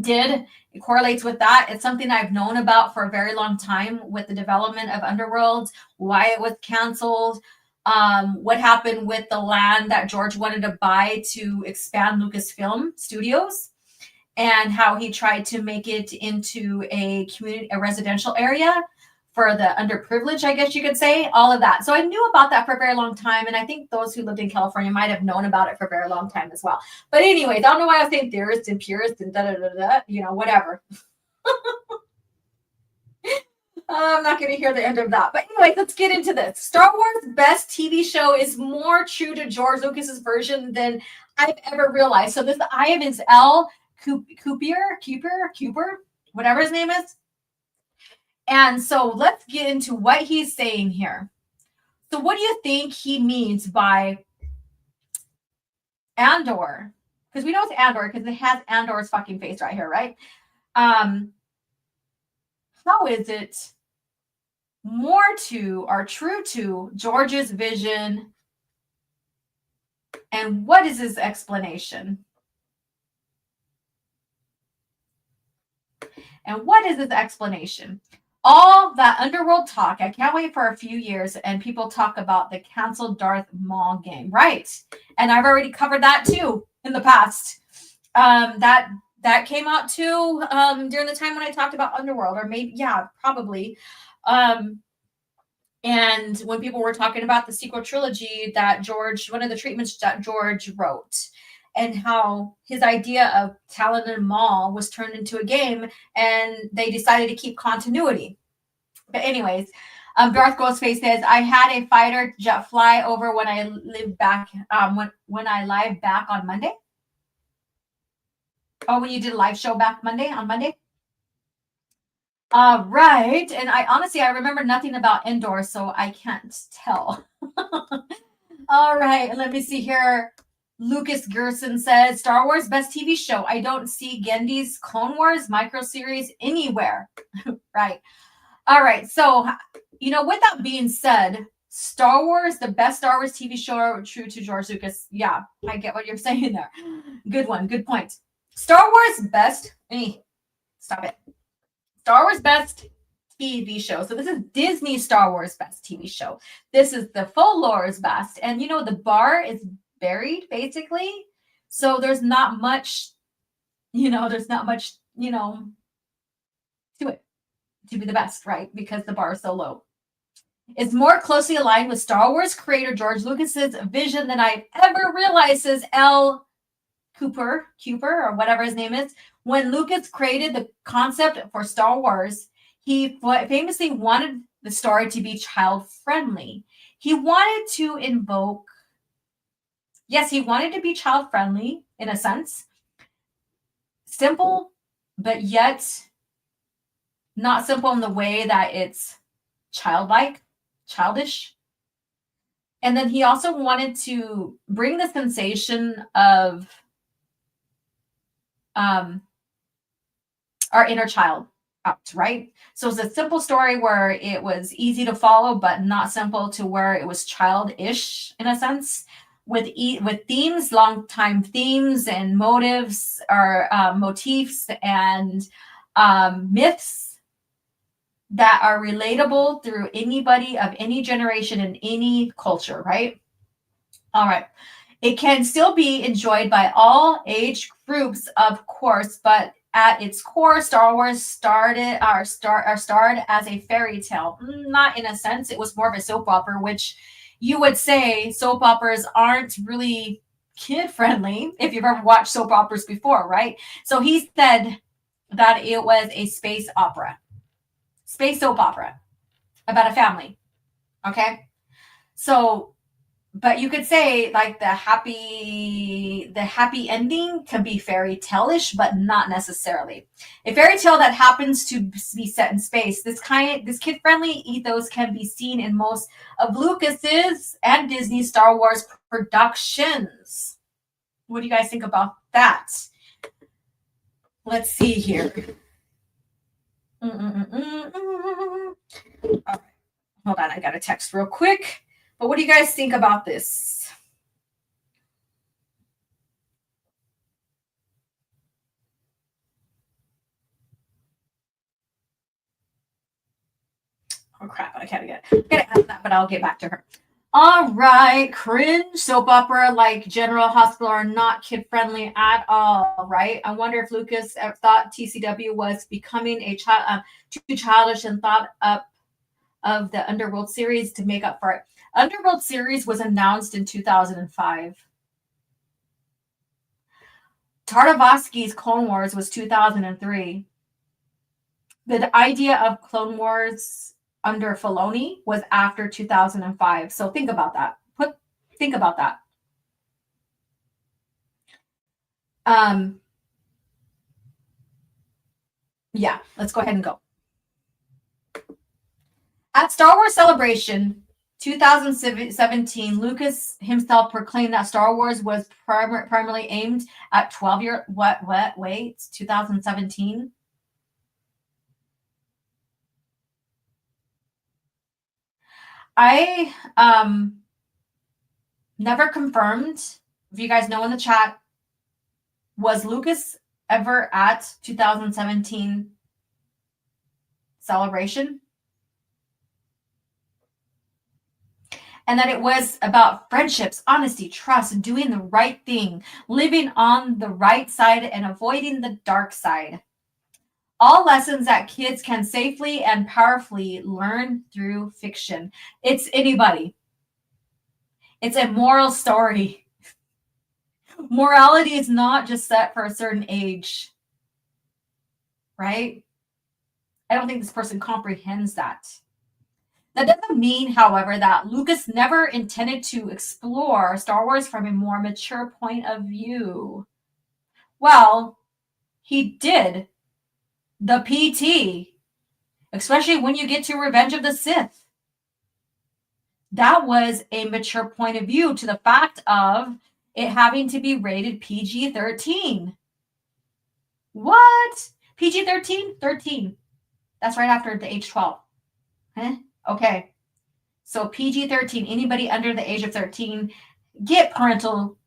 did. It correlates with that. It's something I've known about for a very long time with the development of Underworld, why it was canceled, what happened with the land that George wanted to buy to expand Lucasfilm Studios, and how he tried to make it into a residential area for the underprivileged, I guess you could say, all of that. So I knew about that for a very long time, and I think those who lived in California might have known about it for a very long time as well. But anyways, I don't know why I was saying theorists and purists and whatever. I'm not going to hear the end of that. But anyway, let's get into this. Star Wars' best TV show is more true to George Lucas's version than I've ever realized. So this Ivan is L. Cooper, whatever his name is. And so let's get into what he's saying here. So what do you think he means by Andor? Because we know it's Andor because it has Andor's fucking face right here, right? How is it more to or true to George's vision? And what is his explanation? And what is his explanation? All that Underworld talk, I can't wait for a few years, and people talk about the canceled Darth Maul game, right? And I've already covered that too in the past. That came out too during the time when I talked about Underworld, or maybe, yeah, probably. And when people were talking about the sequel trilogy that George, one of the treatments that George wrote, and how his idea of Talon and Maul was turned into a game, and they decided to keep continuity. But anyways, Darth Ghostface says, I had a fighter jet fly over when I lived back, when I live back on Monday. Oh, when you did a live show back on Monday? Right. And I remember nothing about Andor, so I can't tell. All right. Let me see here. Lucas Gerson says, Star Wars best TV show. I don't see Gendy's Clone Wars microseries anywhere. Right. All right. So, with that being said, Star Wars, the best Star Wars TV show, true to George Lucas. Yeah, I get what you're saying there. Good one. Good point. Star Wars best. Stop it. Star Wars Best TV Show. So this is Disney Star Wars Best TV Show. This is the full lore's best. And, the bar is buried, basically. So there's not much, to it to be the best, right? Because the bar is so low. It's more closely aligned with Star Wars creator George Lucas's vision than I've ever realized, says L. Cooper, or whatever his name is. When Lucas created the concept for Star Wars, he famously wanted the story to be child-friendly. He wanted to be child-friendly in a sense. Simple, but yet not simple in the way that it's childish. And then he also wanted to bring the sensation of our inner child out, right? So it's a simple story where it was easy to follow, but not simple to where it was childish in a sense, with themes, long time themes and motives or motifs and myths that are relatable through anybody of any generation and any culture, right? All right. It can still be enjoyed by all age groups, of course, but at its core, Star Wars starred as a fairy tale. Not in a sense. It was more of a soap opera, which you would say soap operas aren't really kid-friendly if you've ever watched soap operas before, right? So he said that it was a space soap opera about a family. Okay? So, but you could say like the happy ending can be fairy tale-ish, but not necessarily. A fairy tale that happens to be set in space. This kid-friendly ethos can be seen in most of Lucas's and Disney Star Wars productions. What do you guys think about that? Let's see here. All right. Hold on, I got a text real quick. But what do you guys think about this? Oh crap, I gotta get that, but I'll get back to her. All right, cringe soap opera like General Hospital are not kid-friendly at all, right? I wonder if Lucas thought TCW was becoming too childish and thought up of the Underworld series to make up for it. Underworld series was announced in 2005. Tartakovsky's Clone Wars was 2003. The idea of Clone Wars under Filoni was after 2005. So think about that. Think about that. Yeah, let's go ahead and go. At Star Wars Celebration 2017, Lucas himself proclaimed that Star Wars was primarily aimed at 12-year. Wait, 2017. I never confirmed. If you guys know in the chat, was Lucas ever at 2017 Celebration? And that it was about friendships, honesty, trust, doing the right thing, living on the right side and avoiding the dark side. All lessons that kids can safely and powerfully learn through fiction. It's anybody. It's a moral story. Morality is not just set for a certain age, right? I don't think this person comprehends that. That doesn't mean, however, that Lucas never intended to explore Star Wars from a more mature point of view. Well, he did. The PT, especially when you get to Revenge of the Sith. That was a mature point of view to the fact of it having to be rated PG-13. What? PG-13? 13. That's right after the age 12. Huh? Okay. So PG-13, anybody under the age of 13, get parental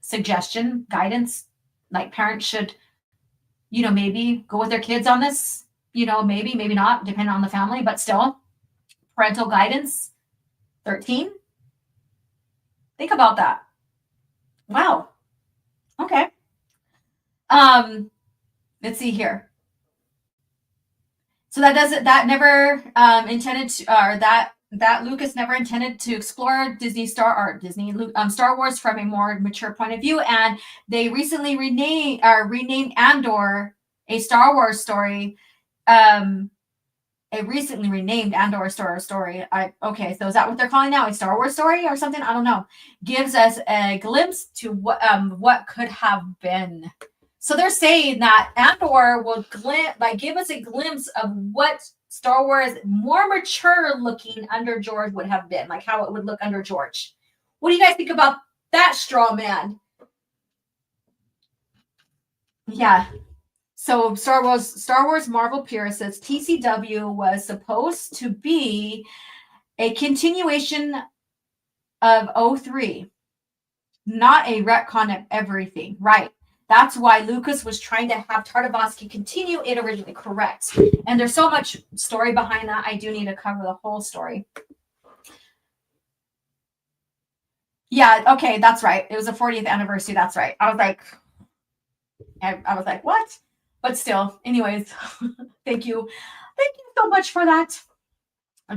suggestion, guidance. Like parents should, maybe go with their kids on this. maybe, maybe not, depending on the family, but still, parental guidance, 13. Think about that. Wow. Okay. Let's see here. So that never intended to, or that Lucas never intended to explore Star Wars from a more mature point of view, and they recently renamed Andor a Star Wars story. A recently renamed Andor story. Okay, so is that what they're calling now? A Star Wars story or something? I don't know. Gives us a glimpse to what could have been. So they're saying that Andor will give us a glimpse of what Star Wars, more mature looking under George, would have been, like how it would look under George. What do you guys think about that straw man? Yeah. So Star Wars Marvel purists, TCW was supposed to be a continuation of 03, not a retcon of everything, right? That's why Lucas was trying to have Tartakovsky continue it originally, correct? And there's so much story behind that. I do need to cover the whole story. Yeah, okay, that's right. It was the 40th anniversary. That's right. I was like, what? But still, anyways, thank you so much for that.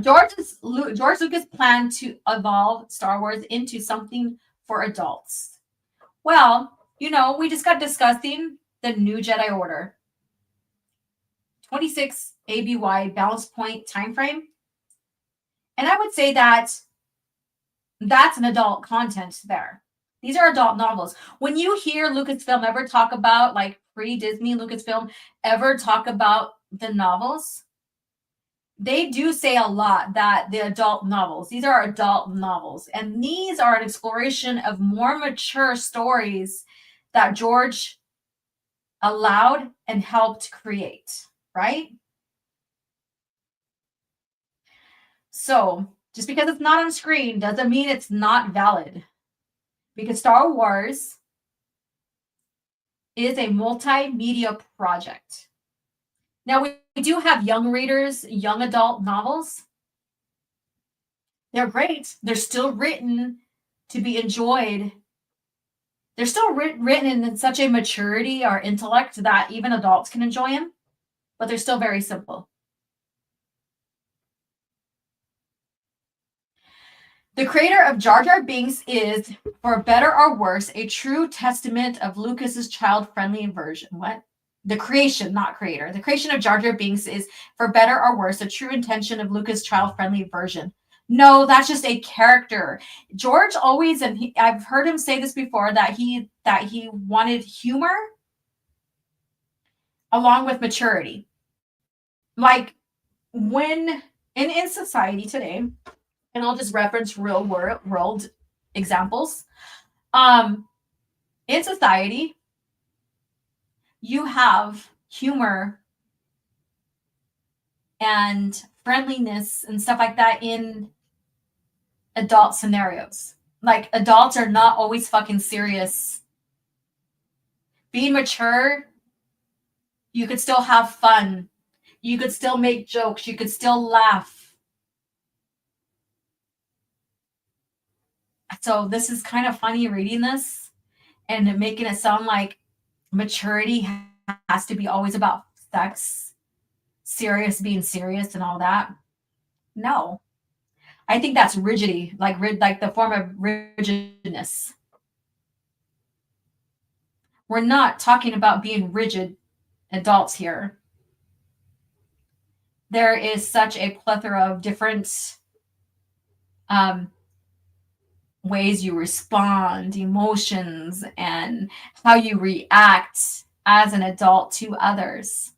George Lucas planned to evolve Star Wars into something for adults. Well, we just got discussing the new Jedi Order. 26 ABY balance point time frame. And I would say that's an adult content there. These are adult novels. When you hear Lucasfilm ever talk about, like pre-Disney Lucasfilm ever talk about the novels, they do say a lot that the adult novels, these are adult novels. And these are an exploration of more mature stories that George allowed and helped create, right? So just because it's not on screen doesn't mean it's not valid. Because Star Wars is a multimedia project. Now, we do have young readers, young adult novels. They're great. They're still written to be enjoyed. They're still written in such a maturity or intellect that even adults can enjoy them, but they're still very simple. The creator of Jar Jar Binks is, for better or worse, a true testament of Lucas's child-friendly version. What? The creation, not creator. The creation of Jar Jar Binks is, for better or worse, a true intention of Lucas' child-friendly version. No, that's just a character. George always, and I've heard him say this before, that he wanted humor along with maturity. Like when in society today, and I'll just reference real world examples. In society, you have humor and friendliness and stuff like that in adult scenarios. Like adults are not always fucking serious. Being mature, you could still have fun. You could still make jokes. You could still laugh. So this is kind of funny reading this and making it sound like maturity has to be always about sex, being serious and all that. No. I think that's rigidity, like the form of rigidness. We're not talking about being rigid adults here. There is such a plethora of different ways you respond, emotions, and how you react as an adult to others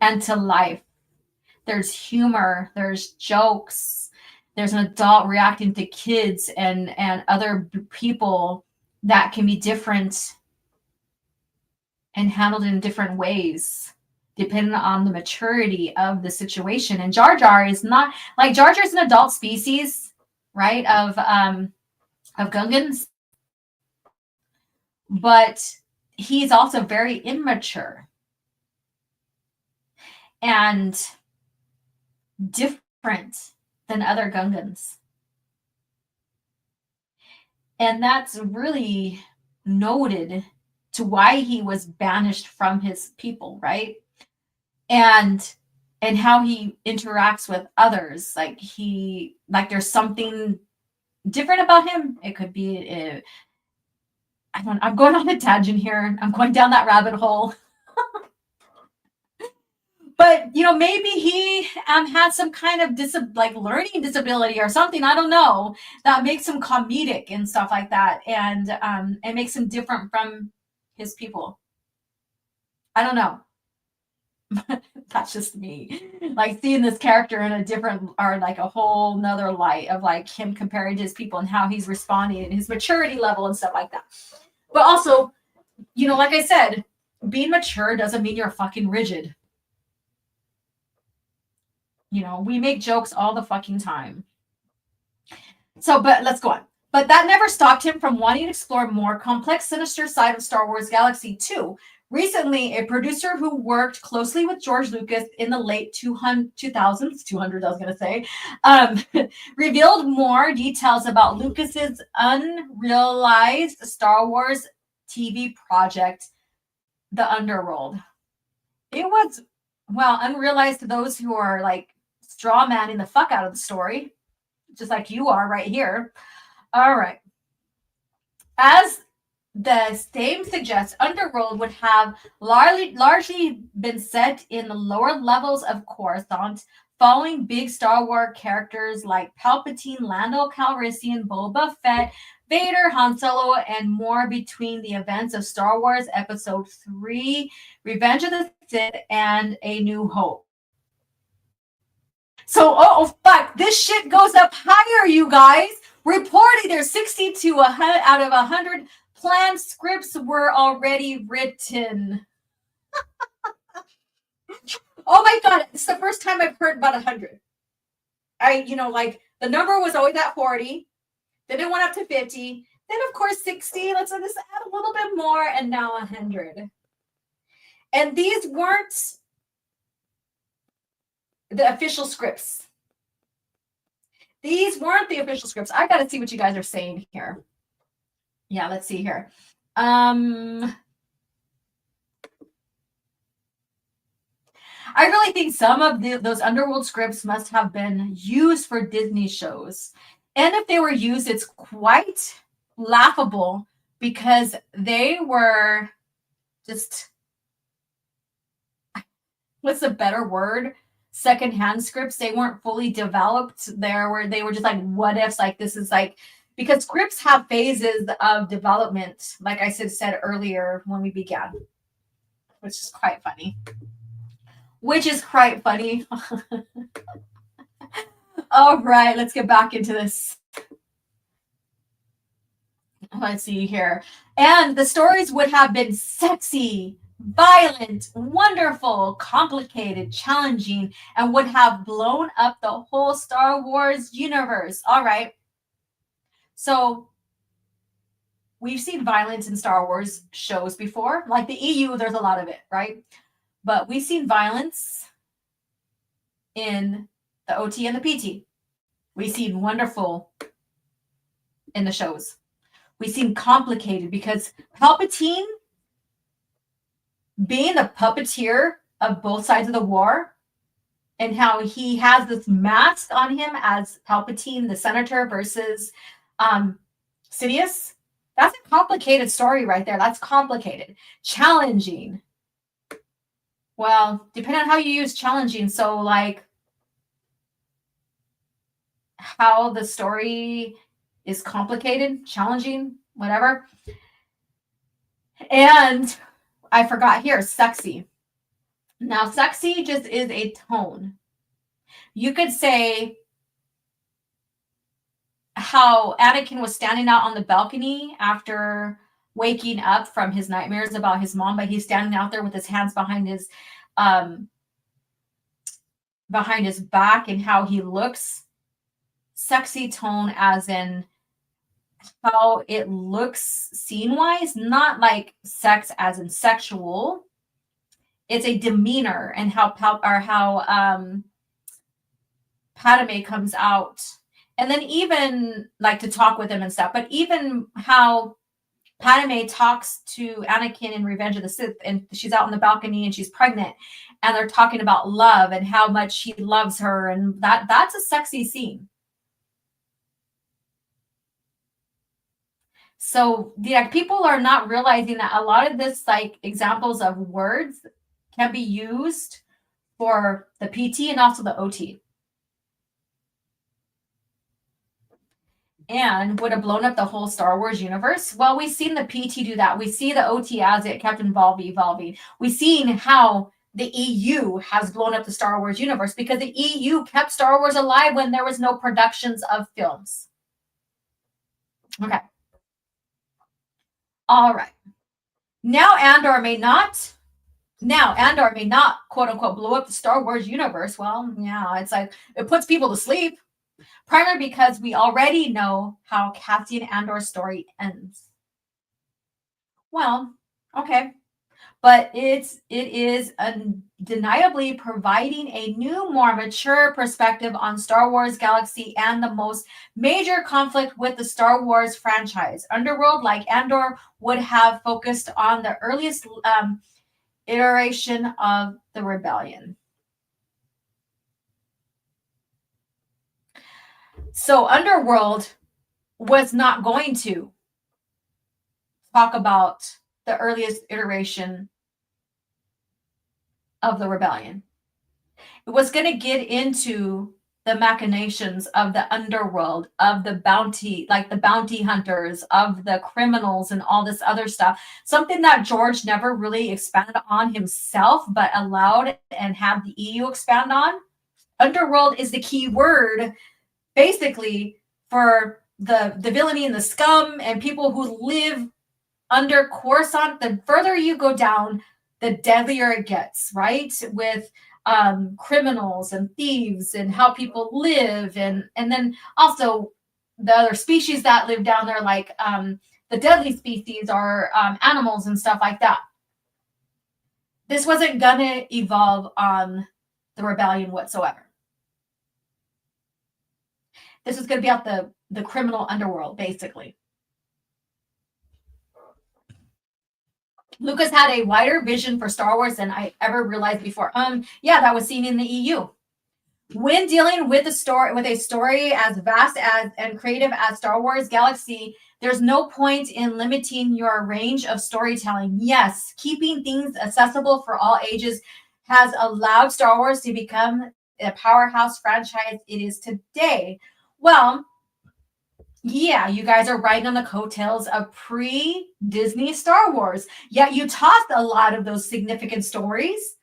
and to life. There's humor, there's jokes, there's an adult reacting to kids and other people that can be different and handled in different ways depending on the maturity of the situation. And Jar Jar is not, like, Jar Jar is an adult species, right, of Gungans, but he's also very immature. and different than other Gungans. And that's really noted to why he was banished from his people, right? And how he interacts with others. Like there's something different about him. It could be I'm going on a tangent here. I'm going down that rabbit hole. But maybe he had some kind of learning disability or something. I don't know, that makes him comedic and stuff like that, and it makes him different from his people. I don't know. That's just me. Like seeing this character in a different, or like a whole nother light of like him comparing to his people and how he's responding and his maturity level and stuff like that. But also, like I said, being mature doesn't mean you're fucking rigid. We make jokes all the fucking time. So, but let's go on. But that never stopped him from wanting to explore more complex, sinister side of Star Wars Galaxy 2. Recently, a producer who worked closely with George Lucas in the late 2000s, revealed more details about Lucas's unrealized Star Wars TV project, The Underworld. It was, unrealized to those who are like straw manning the fuck out of the story, just like you are right here. All right. As the name suggests, Underworld would have largely been set in the lower levels of Coruscant, following big Star Wars characters like Palpatine, Lando Calrissian, Boba Fett, Vader, Han Solo, and more between the events of Star Wars Episode 3, Revenge of the Sith, and A New Hope. So, oh fuck, this shit goes up higher, you guys. Reporting there's 62 out of 100 planned scripts were already written. Oh my god, it's the first time I've heard about 100. The number was always at 40, then it went up to 50, then of course 60, let's just add a little bit more, and now 100. And these weren't the official scripts. These weren't the official scripts. I gotta see what you guys are saying here. Yeah, let's see here. I really think some of those Underworld scripts must have been used for Disney shows. And if they were used, it's quite laughable because they were just, what's the better word? Secondhand scripts. They weren't fully developed. They were just like what ifs, like this is like, because scripts have phases of development, like I said earlier when we began, which is quite funny. All right, let's get back into this. Let's see here. And the stories would have been sexy, violent, wonderful, complicated, challenging, and would have blown up the whole Star Wars universe. All right. So we've seen violence in Star Wars shows before. Like the EU, there's a lot of it, right? But we've seen violence in the OT and the PT. We've seen wonderful in the shows. We've seen complicated because Palpatine, being the puppeteer of both sides of the war, and how he has this mask on him as Palpatine, the senator, versus Sidious. That's a complicated story right there. That's complicated. Challenging. Well, depending on how you use challenging. So, like, how the story is complicated, challenging, whatever. And I forgot here, sexy. Now, sexy just is a tone. You could say how Anakin was standing out on the balcony after waking up from his nightmares about his mom, but he's standing out there with his hands behind his back, and how he looks. Sexy tone as in how it looks scene-wise, not like sex as in sexual. it's a demeanor and how Padme comes out, and then even like to talk with him and stuff, but even how Padme talks to Anakin in Revenge of the Sith, and she's out on the balcony and she's pregnant, and they're talking about love and how much he loves her, and that's a sexy scene. So people are not realizing that a lot of this, like, examples of words can be used for the PT and also the OT. And would have blown up the whole Star Wars universe. Well, we've seen the PT do that. We see the OT as it kept evolving. We've seen how the EU has blown up the Star Wars universe because the EU kept Star Wars alive when there was no productions of films. Okay. All right. Now Andor may not, quote unquote, blow up the Star Wars universe. Well, yeah, it's like it puts people to sleep. Primarily because we already know how Cassian Andor's story ends. Well, okay. But it is undeniably providing a new, more mature perspective on Star Wars Galaxy and the most major conflict with the Star Wars franchise. Underworld, like Andor, would have focused on the earliest iteration of the rebellion. So Underworld was not going to talk about the earliest iteration of the rebellion. It was going to get into the machinations of the underworld, of the bounty, like the bounty hunters, of the criminals and all this other stuff. Something that George never really expanded on himself, but allowed and had the EU expand on. Underworld is the key word basically for the villainy and the scum and people who live under Coruscant. The further you go down, the deadlier it gets, right? With criminals and thieves and how people live, and then also the other species that live down there, like the deadly species are animals and stuff like that. This wasn't gonna evolve on the rebellion whatsoever. This is going to be out the criminal underworld, basically. Lucas had a wider vision for Star Wars than I ever realized before. Yeah, that was seen in the EU. When dealing with a story as vast as and creative as Star Wars Galaxy, there's no point in limiting your range of storytelling. Yes, keeping things accessible for all ages has allowed Star Wars to become a powerhouse franchise it is today. Well, yeah, you guys are riding on the coattails of pre-Disney Star Wars. Yet you tossed a lot of those significant stories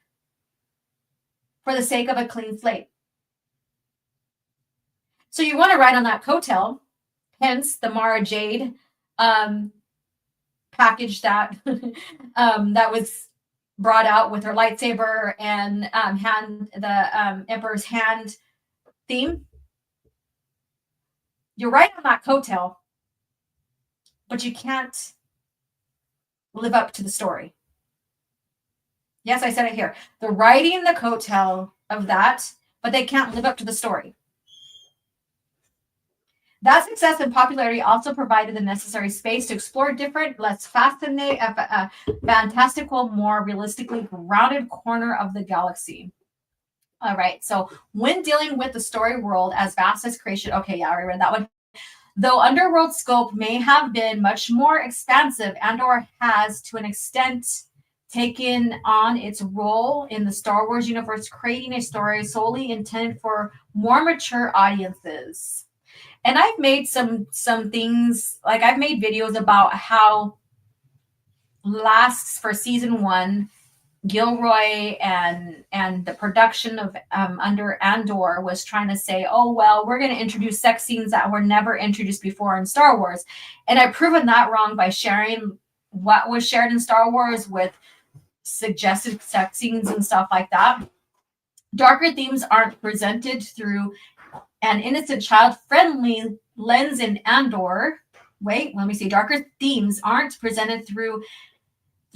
for the sake of a clean slate. So you want to ride on that coattail, hence the Mara Jade package that that was brought out with her lightsaber and the Emperor's hand theme. You're right on that coattail, but you can't live up to the story. Yes, I said it here. They're riding the coattail of that, but they can't live up to the story. That success and popularity also provided the necessary space to explore different, less fascinating, fantastical, more realistically grounded corner of the galaxy. All right, so when dealing with the story world as vast as creation, okay, yeah, I already read that one. Though Underworld's scope may have been much more expansive, Andor has, to an extent, taken on its role in the Star Wars universe, creating a story solely intended for more mature audiences. And I've made some things, like I've made videos about how for season 1, Gilroy and the production of under Andor was trying to say, oh, well, we're going to introduce sex scenes that were never introduced before in Star Wars. And I've proven that wrong by sharing what was shared in Star Wars with suggested sex scenes and stuff like that. Darker themes aren't presented through an innocent child-friendly lens in Andor. Wait, let me see. Darker themes aren't presented through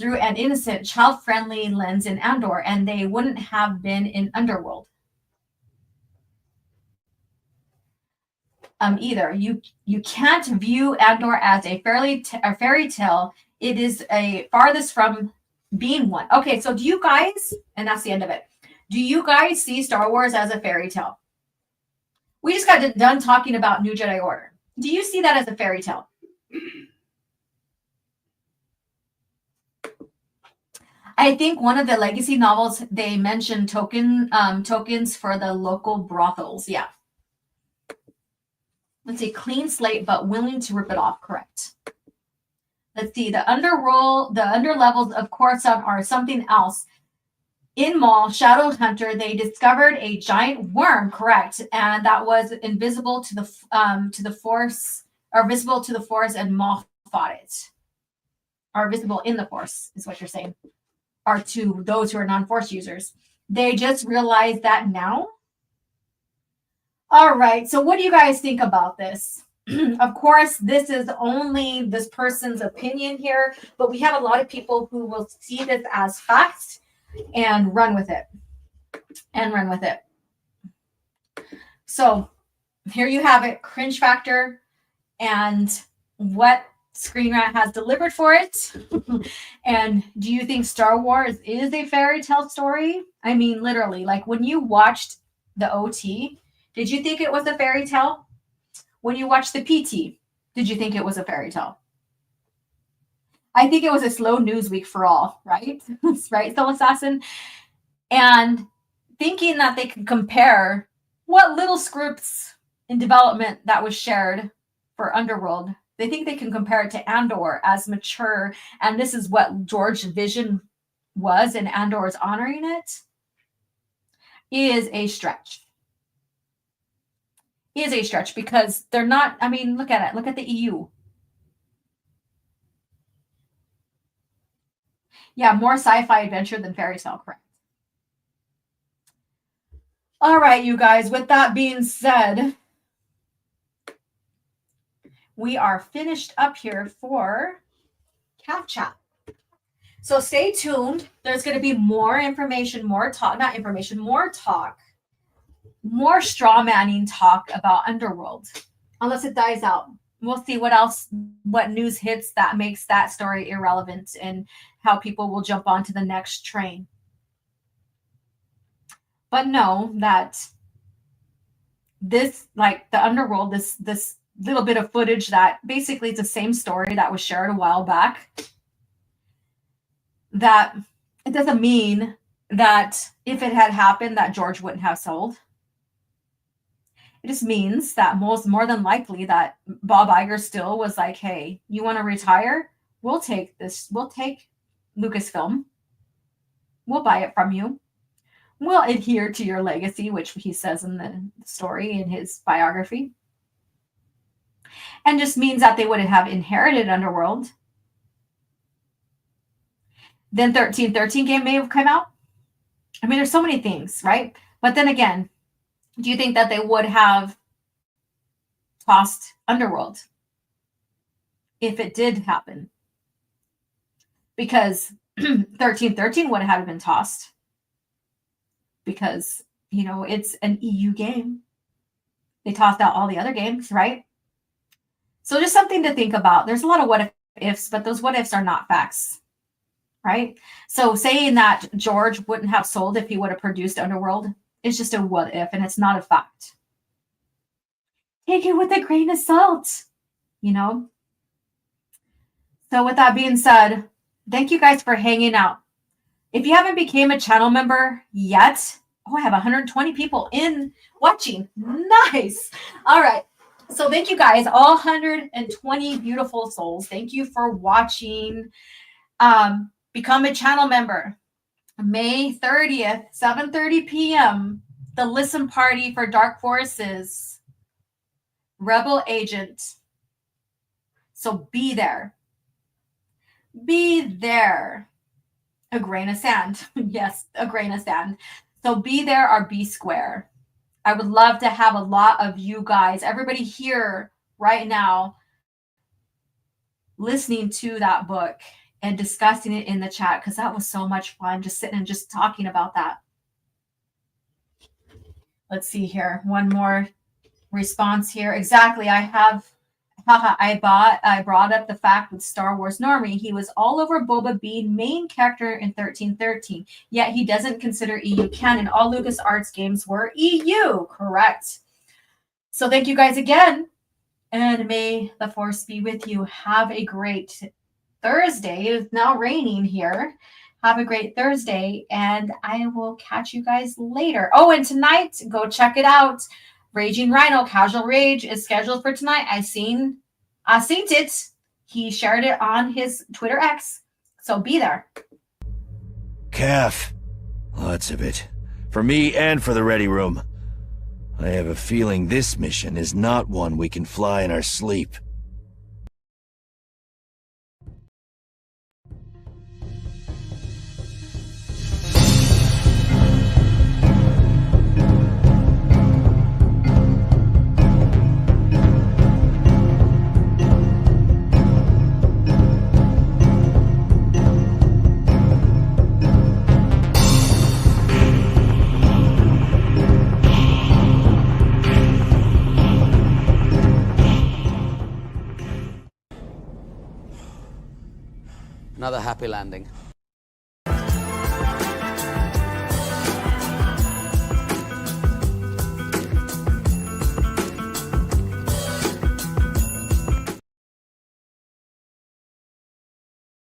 through an innocent, child-friendly lens in Andor, and they wouldn't have been in Underworld. Either. You can't view Andor as a fairy tale. It is a farthest from being one. Okay, so do you guys, and that's the end of it, do you guys see Star Wars as a fairy tale? We just got done talking about New Jedi Order. Do you see that as a fairy tale? I think one of the legacy novels, they mentioned tokens for the local brothels. Yeah. Let's see, clean slate, but willing to rip it off. Correct. Let's see, the underlevels of Coruscant are something else. In Maul, Shadow Hunter, they discovered a giant worm. Correct, and that was invisible to the Force, or visible to the Force, and Maul fought it. Or visible in the Force is what you're saying. Or to those who are non-Force users. They just realized that now. All right, so what do you guys think about this? Of course, this is only this person's opinion here, but we have a lot of people who will see this as facts and run with it. So here you have it, cringe factor, and what Screen Rant has delivered for it. And do you think Star Wars is a fairy tale story? I mean, literally, like when you watched the OT, did you think it was a fairy tale? When you watched the PT, did you think it was a fairy tale? I think it was a slow news week for all, right? Right, Soul Assassin? And thinking that they could compare what little scripts in development that was shared for Underworld, they think they can compare it to Andor as mature, and this is what George's vision was, and Andor is honoring it, is a stretch. Is a stretch because they're not, I mean, look at it. Look at the EU. Yeah, more sci-fi adventure than fairy tale, correct. All right, you guys, with that being said, we are finished up here for Caf Chat. So stay tuned. There's going to be more information, more talk, not information, more talk, more straw manning talk about Underworld, unless it dies out. We'll see what else, what news hits that makes that story irrelevant and how people will jump onto the next train. But know that this, like the Underworld, this little bit of footage that basically it's the same story that was shared a while back, that it doesn't mean that if it had happened that George wouldn't have sold. It just means that more than likely that Bob Iger still was like, hey, you want to retire? We'll take this. We'll take Lucasfilm. We'll buy it from you. We'll adhere to your legacy, which he says in the story in his biography. And just means that they would have inherited Underworld. Then 1313 game may have come out. I mean, there's so many things, right? But then again, do you think that they would have tossed Underworld if it did happen? Because 1313 would have been tossed. Because, you know, it's an EU game. They tossed out all the other games, right? So just something to think about. There's a lot of what ifs, but those what ifs are not facts, right? So saying that George wouldn't have sold if he would have produced Underworld, it's just a what if, and it's not a fact. Take it with a grain of salt, you know? So with that being said, thank you guys for hanging out. If you haven't became a channel member yet, I have 120 people in watching. Nice. All right. So thank you guys, all 120 beautiful souls. Thank you for watching. Become a channel member. May 30th, 7:30 p.m., the listen party for Dark Forces, Rebel Agent. So be there. Be there. A grain of sand. Yes, a grain of sand. So be there or be square. I would love to have a lot of you guys, everybody here right now, listening to that book and discussing it in the chat, because that was so much fun, just sitting and just talking about that. Let's see here. One more response here. Exactly. I brought up the fact with Star Wars Normie. He was all over Boba being main character in 1313, yet he doesn't consider EU canon. All LucasArts games were EU. Correct. So thank you guys again, and may the Force be with you. Have a great Thursday. It's now raining here. Have a great Thursday, and I will catch you guys later. Oh, and tonight, go check it out. Raging Rhino Casual Rage is scheduled for tonight. I seen it. He shared it on his Twitter X, so be there. Caf. Lots of it. For me and for the Ready Room. I have a feeling this mission is not one we can fly in our sleep. Another happy landing.